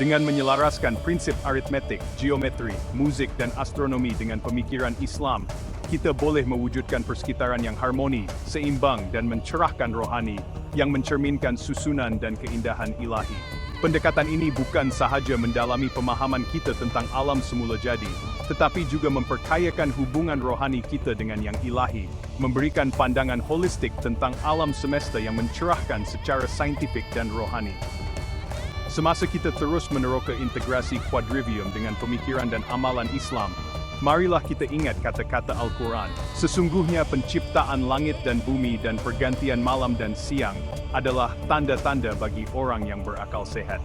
Dengan menyelaraskan prinsip aritmetik, geometri, musik dan astronomi dengan pemikiran Islam, kita boleh mewujudkan persekitaran yang harmoni, seimbang dan mencerahkan rohani, yang mencerminkan susunan dan keindahan ilahi. Pendekatan ini bukan sahaja mendalami pemahaman kita tentang alam semula jadi, tetapi juga memperkayakan hubungan rohani kita dengan yang ilahi, memberikan pandangan holistik tentang alam semesta yang mencerahkan secara saintifik dan rohani. Semasa kita terus meneroka integrasi quadrivium dengan pemikiran dan amalan Islam, marilah kita ingat kata-kata Al-Quran. Sesungguhnya penciptaan langit dan bumi dan pergantian malam dan siang adalah tanda-tanda bagi orang yang berakal sehat.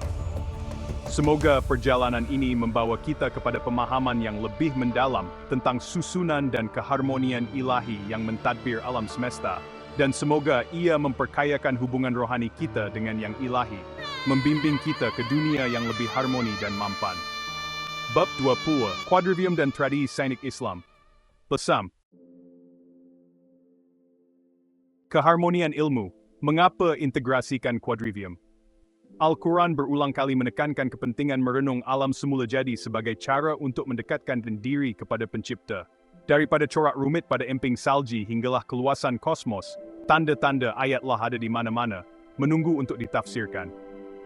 Semoga perjalanan ini membawa kita kepada pemahaman yang lebih mendalam tentang susunan dan keharmonian ilahi yang mentadbir alam semesta, dan semoga ia memperkayakan hubungan rohani kita dengan yang ilahi, membimbing kita ke dunia yang lebih harmoni dan mampan. Bab 20, Quadrivium dan Tradisi Sainik Islam. Lesam. Keharmonian ilmu. Mengapa integrasikan quadrivium? Al-Quran berulang kali menekankan kepentingan merenung alam semula jadi sebagai cara untuk mendekatkan diri kepada pencipta. Daripada corak rumit pada emping salji hinggalah keluasan kosmos, tanda-tanda ayatlah ada di mana-mana, menunggu untuk ditafsirkan.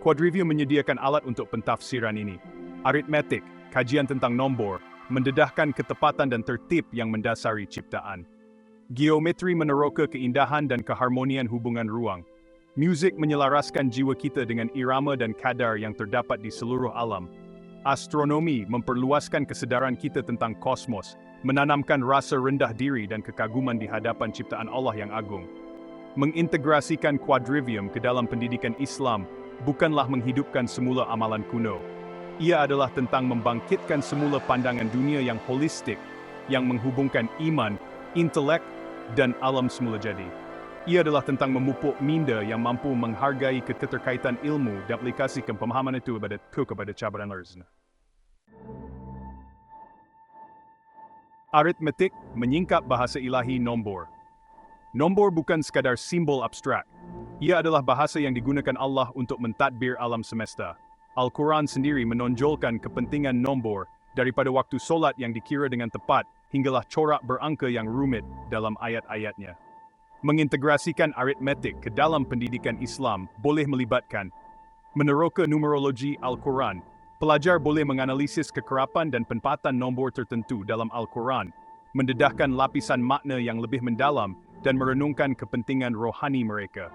Quadrivium menyediakan alat untuk pentafsiran ini. Aritmetik, kajian tentang nombor, mendedahkan ketepatan dan tertib yang mendasari ciptaan. Geometri meneroka keindahan dan keharmonian hubungan ruang. Musik menyelaraskan jiwa kita dengan irama dan kadar yang terdapat di seluruh alam. Astronomi memperluaskan kesedaran kita tentang kosmos, menanamkan rasa rendah diri dan kekaguman di hadapan ciptaan Allah yang agung. Mengintegrasikan quadrivium ke dalam pendidikan Islam bukanlah menghidupkan semula amalan kuno. Ia adalah tentang membangkitkan semula pandangan dunia yang holistik, yang menghubungkan iman, intelek, dan alam semula jadi. Ia adalah tentang memupuk minda yang mampu menghargai keterkaitan ilmu dan aplikasikan pemahaman itu kepada cabaran lain. Aritmetik menyingkap bahasa ilahi nombor. Nombor bukan sekadar simbol abstrak. Ia adalah bahasa yang digunakan Allah untuk mentadbir alam semesta. Al-Quran sendiri menonjolkan kepentingan nombor daripada waktu solat yang dikira dengan tepat hinggalah corak berangka yang rumit dalam ayat-ayatnya. Mengintegrasikan aritmetik ke dalam pendidikan Islam boleh melibatkan meneroka numerologi Al-Quran. Pelajar boleh menganalisis kekerapan dan penempatan nombor tertentu dalam Al-Quran, mendedahkan lapisan makna yang lebih mendalam dan merenungkan kepentingan rohani mereka.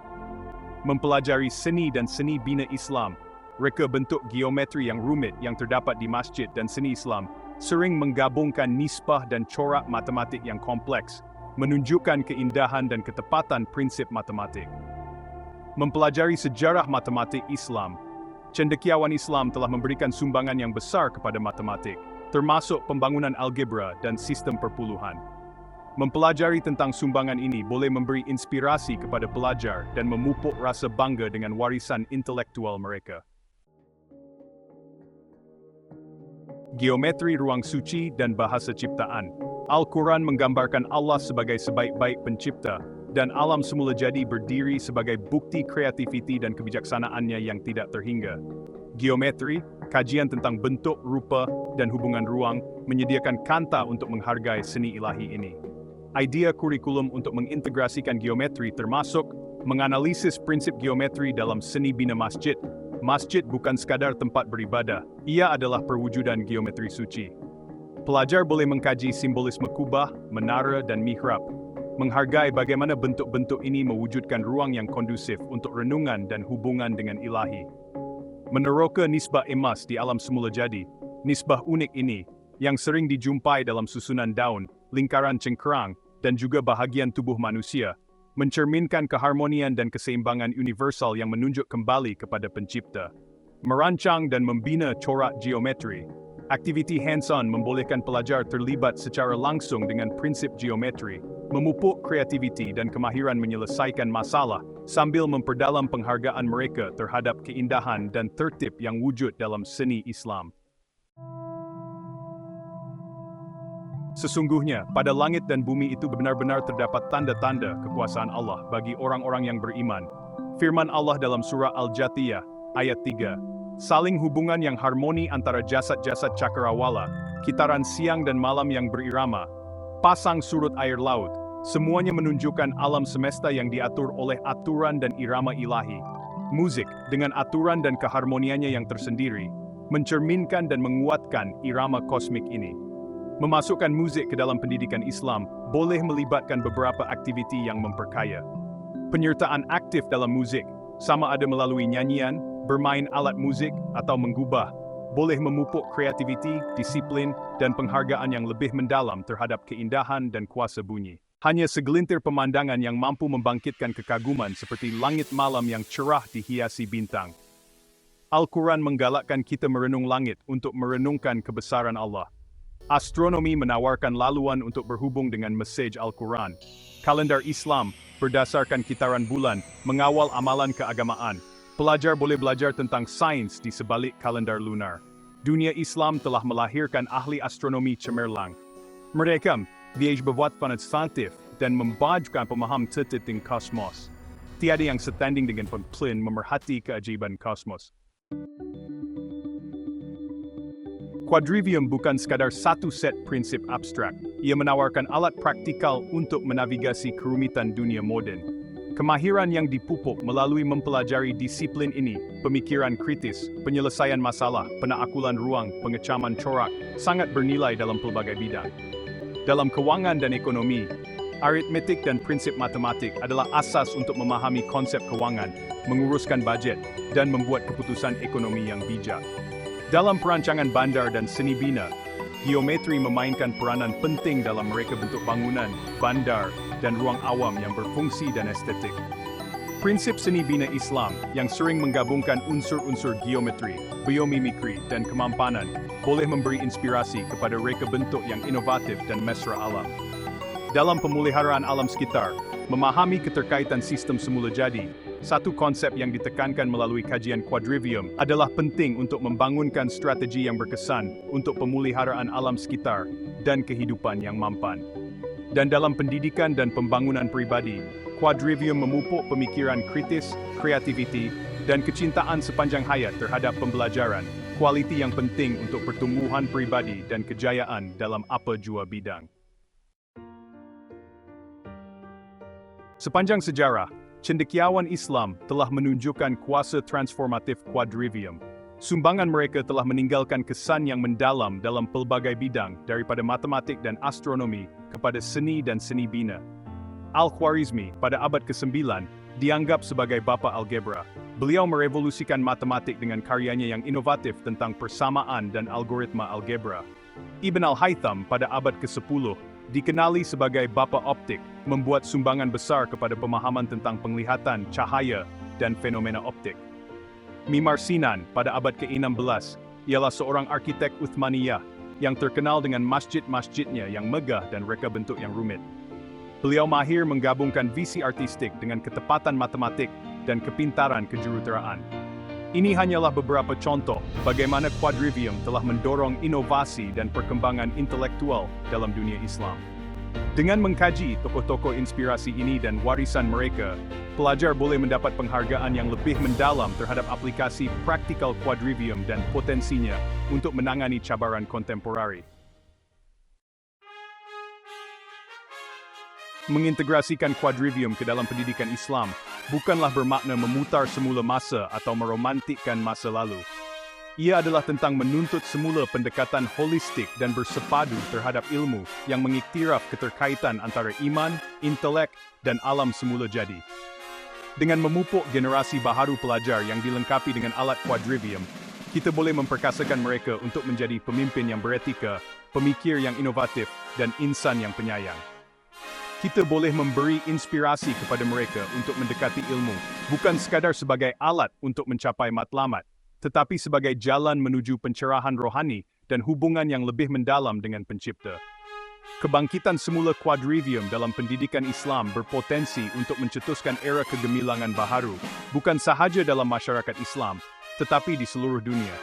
Mempelajari seni dan seni bina Islam, reka bentuk geometri yang rumit yang terdapat di masjid dan seni Islam sering menggabungkan nisbah dan corak matematik yang kompleks, menunjukkan keindahan dan ketepatan prinsip matematik. Mempelajari sejarah matematik Islam, cendekiawan Islam telah memberikan sumbangan yang besar kepada matematik, termasuk pembangunan algebra dan sistem perpuluhan. Mempelajari tentang sumbangan ini boleh memberi inspirasi kepada pelajar dan memupuk rasa bangga dengan warisan intelektual mereka. Geometri ruang suci dan bahasa ciptaan. Al-Quran menggambarkan Allah sebagai sebaik-baik pencipta, dan alam semula jadi berdiri sebagai bukti kreativiti dan kebijaksanaannya yang tidak terhingga. Geometri, kajian tentang bentuk, rupa, dan hubungan ruang, menyediakan kanta untuk menghargai seni ilahi ini. Idea kurikulum untuk mengintegrasikan geometri termasuk menganalisis prinsip geometri dalam seni bina masjid. Masjid bukan sekadar tempat beribadah, ia adalah perwujudan geometri suci. Pelajar boleh mengkaji simbolisme kubah, menara, dan mihrab, menghargai bagaimana bentuk-bentuk ini mewujudkan ruang yang kondusif untuk renungan dan hubungan dengan ilahi. Meneroka nisbah emas di alam semula jadi, nisbah unik ini, yang sering dijumpai dalam susunan daun, lingkaran cengkerang, dan juga bahagian tubuh manusia, mencerminkan keharmonian dan keseimbangan universal yang menunjuk kembali kepada pencipta. Merancang dan membina corak geometri. Aktiviti hands-on membolehkan pelajar terlibat secara langsung dengan prinsip geometri, memupuk kreativiti dan kemahiran menyelesaikan masalah, sambil memperdalam penghargaan mereka terhadap keindahan dan tertib yang wujud dalam seni Islam. Sesungguhnya, pada langit dan bumi itu benar-benar terdapat tanda-tanda kekuasaan Allah bagi orang-orang yang beriman. Firman Allah dalam surah Al-Jathiyah, ayat 3. Saling hubungan yang harmoni antara jasad-jasad cakrawala, kitaran siang dan malam yang berirama, pasang surut air laut, semuanya menunjukkan alam semesta yang diatur oleh aturan dan irama ilahi. Musik, dengan aturan dan keharmoniannya yang tersendiri, mencerminkan dan menguatkan irama kosmik ini. Memasukkan musik ke dalam pendidikan Islam boleh melibatkan beberapa aktiviti yang memperkaya. Penyertaan aktif dalam musik, sama ada melalui nyanyian, bermain alat musik, atau menggubah, boleh memupuk kreativiti, disiplin, dan penghargaan yang lebih mendalam terhadap keindahan dan kuasa bunyi. Hanya segelintir pemandangan yang mampu membangkitkan kekaguman seperti langit malam yang cerah dihiasi bintang. Al-Quran menggalakkan kita merenung langit untuk merenungkan kebesaran Allah. Astronomi menawarkan laluan untuk berhubung dengan mesej Al-Quran. Kalendar Islam, berdasarkan kitaran bulan, mengawal amalan keagamaan. Pelajar boleh belajar tentang sains di sebalik kalendar lunar. Dunia Islam telah melahirkan ahli astronomi cemerlang. Mereka berbuat fantastis dan membajukan pemaham tentang kosmos. Tiada yang setanding dengan pemplin memerhati keajaiban kosmos. Quadrivium bukan sekadar satu set prinsip abstrak. Ia menawarkan alat praktikal untuk menavigasi kerumitan dunia moden. Kemahiran yang dipupuk melalui mempelajari disiplin ini, pemikiran kritis, penyelesaian masalah, penaakulan ruang, pengecaman corak, sangat bernilai dalam pelbagai bidang. Dalam keuangan dan ekonomi, aritmetik dan prinsip matematik adalah asas untuk memahami konsep keuangan, menguruskan bajet, dan membuat keputusan ekonomi yang bijak. Dalam perancangan bandar dan seni bina, geometri memainkan peranan penting dalam mereka bentuk bangunan, bandar, dan ruang awam yang berfungsi dan estetik. Prinsip seni bina Islam yang sering menggabungkan unsur-unsur geometri, biomimikri, dan kemampanan boleh memberi inspirasi kepada reka bentuk yang inovatif dan mesra alam. Dalam pemeliharaan alam sekitar, memahami keterkaitan sistem semula jadi, satu konsep yang ditekankan melalui kajian quadrivium adalah penting untuk membangunkan strategi yang berkesan untuk pemeliharaan alam sekitar dan kehidupan yang mampan. Dan dalam pendidikan dan pembangunan pribadi, quadrivium memupuk pemikiran kritis, kreativiti, dan kecintaan sepanjang hayat terhadap pembelajaran, kualiti yang penting untuk pertumbuhan pribadi dan kejayaan dalam apa jua bidang. Sepanjang sejarah, cendekiawan Islam telah menunjukkan kuasa transformatif quadrivium. Sumbangan mereka telah meninggalkan kesan yang mendalam dalam pelbagai bidang daripada matematik dan astronomi kepada seni dan seni bina. Al-Khwarizmi pada abad ke-9 dianggap sebagai bapa algebra. Beliau merevolusikan matematik dengan karyanya yang inovatif tentang persamaan dan algoritma algebra. Ibn al-Haytham pada abad ke-10 dikenali sebagai bapa optik, membuat sumbangan besar kepada pemahaman tentang penglihatan, cahaya, dan fenomena optik. Mimar Sinan pada abad ke-16 ialah seorang arkitek Uthmaniyah yang terkenal dengan masjid-masjidnya yang megah dan reka bentuk yang rumit. Beliau mahir menggabungkan visi artistik dengan ketepatan matematik dan kepintaran kejuruteraan. Ini hanyalah beberapa contoh bagaimana Quadrivium telah mendorong inovasi dan perkembangan intelektual dalam dunia Islam. Dengan mengkaji tokoh-tokoh inspirasi ini dan warisan mereka, pelajar boleh mendapat penghargaan yang lebih mendalam terhadap aplikasi praktikal Quadrivium dan potensinya untuk menangani cabaran kontemporari. Mengintegrasikan Quadrivium ke dalam pendidikan Islam bukanlah bermakna memutar semula masa atau meromantikkan masa lalu. Ia adalah tentang menuntut semula pendekatan holistik dan bersepadu terhadap ilmu yang mengiktiraf keterkaitan antara iman, intelek, dan alam semula jadi. Dengan memupuk generasi baharu pelajar yang dilengkapi dengan alat Quadrivium, kita boleh memperkasakan mereka untuk menjadi pemimpin yang beretika, pemikir yang inovatif, dan insan yang penyayang. Kita boleh memberi inspirasi kepada mereka untuk mendekati ilmu, bukan sekadar sebagai alat untuk mencapai matlamat, tetapi sebagai jalan menuju pencerahan rohani dan hubungan yang lebih mendalam dengan Pencipta. Kebangkitan semula Quadrivium dalam pendidikan Islam berpotensi untuk mencetuskan era kegemilangan baharu, bukan sahaja dalam masyarakat Islam, tetapi di seluruh dunia.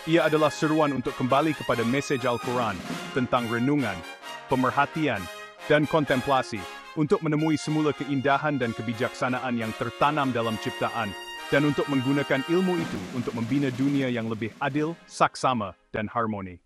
Ia adalah seruan untuk kembali kepada mesej Al-Quran tentang renungan, pemerhatian, dan kontemplasi, untuk menemui semula keindahan dan kebijaksanaan yang tertanam dalam ciptaan, dan untuk menggunakan ilmu itu untuk membina dunia yang lebih adil, saksama, dan harmoni.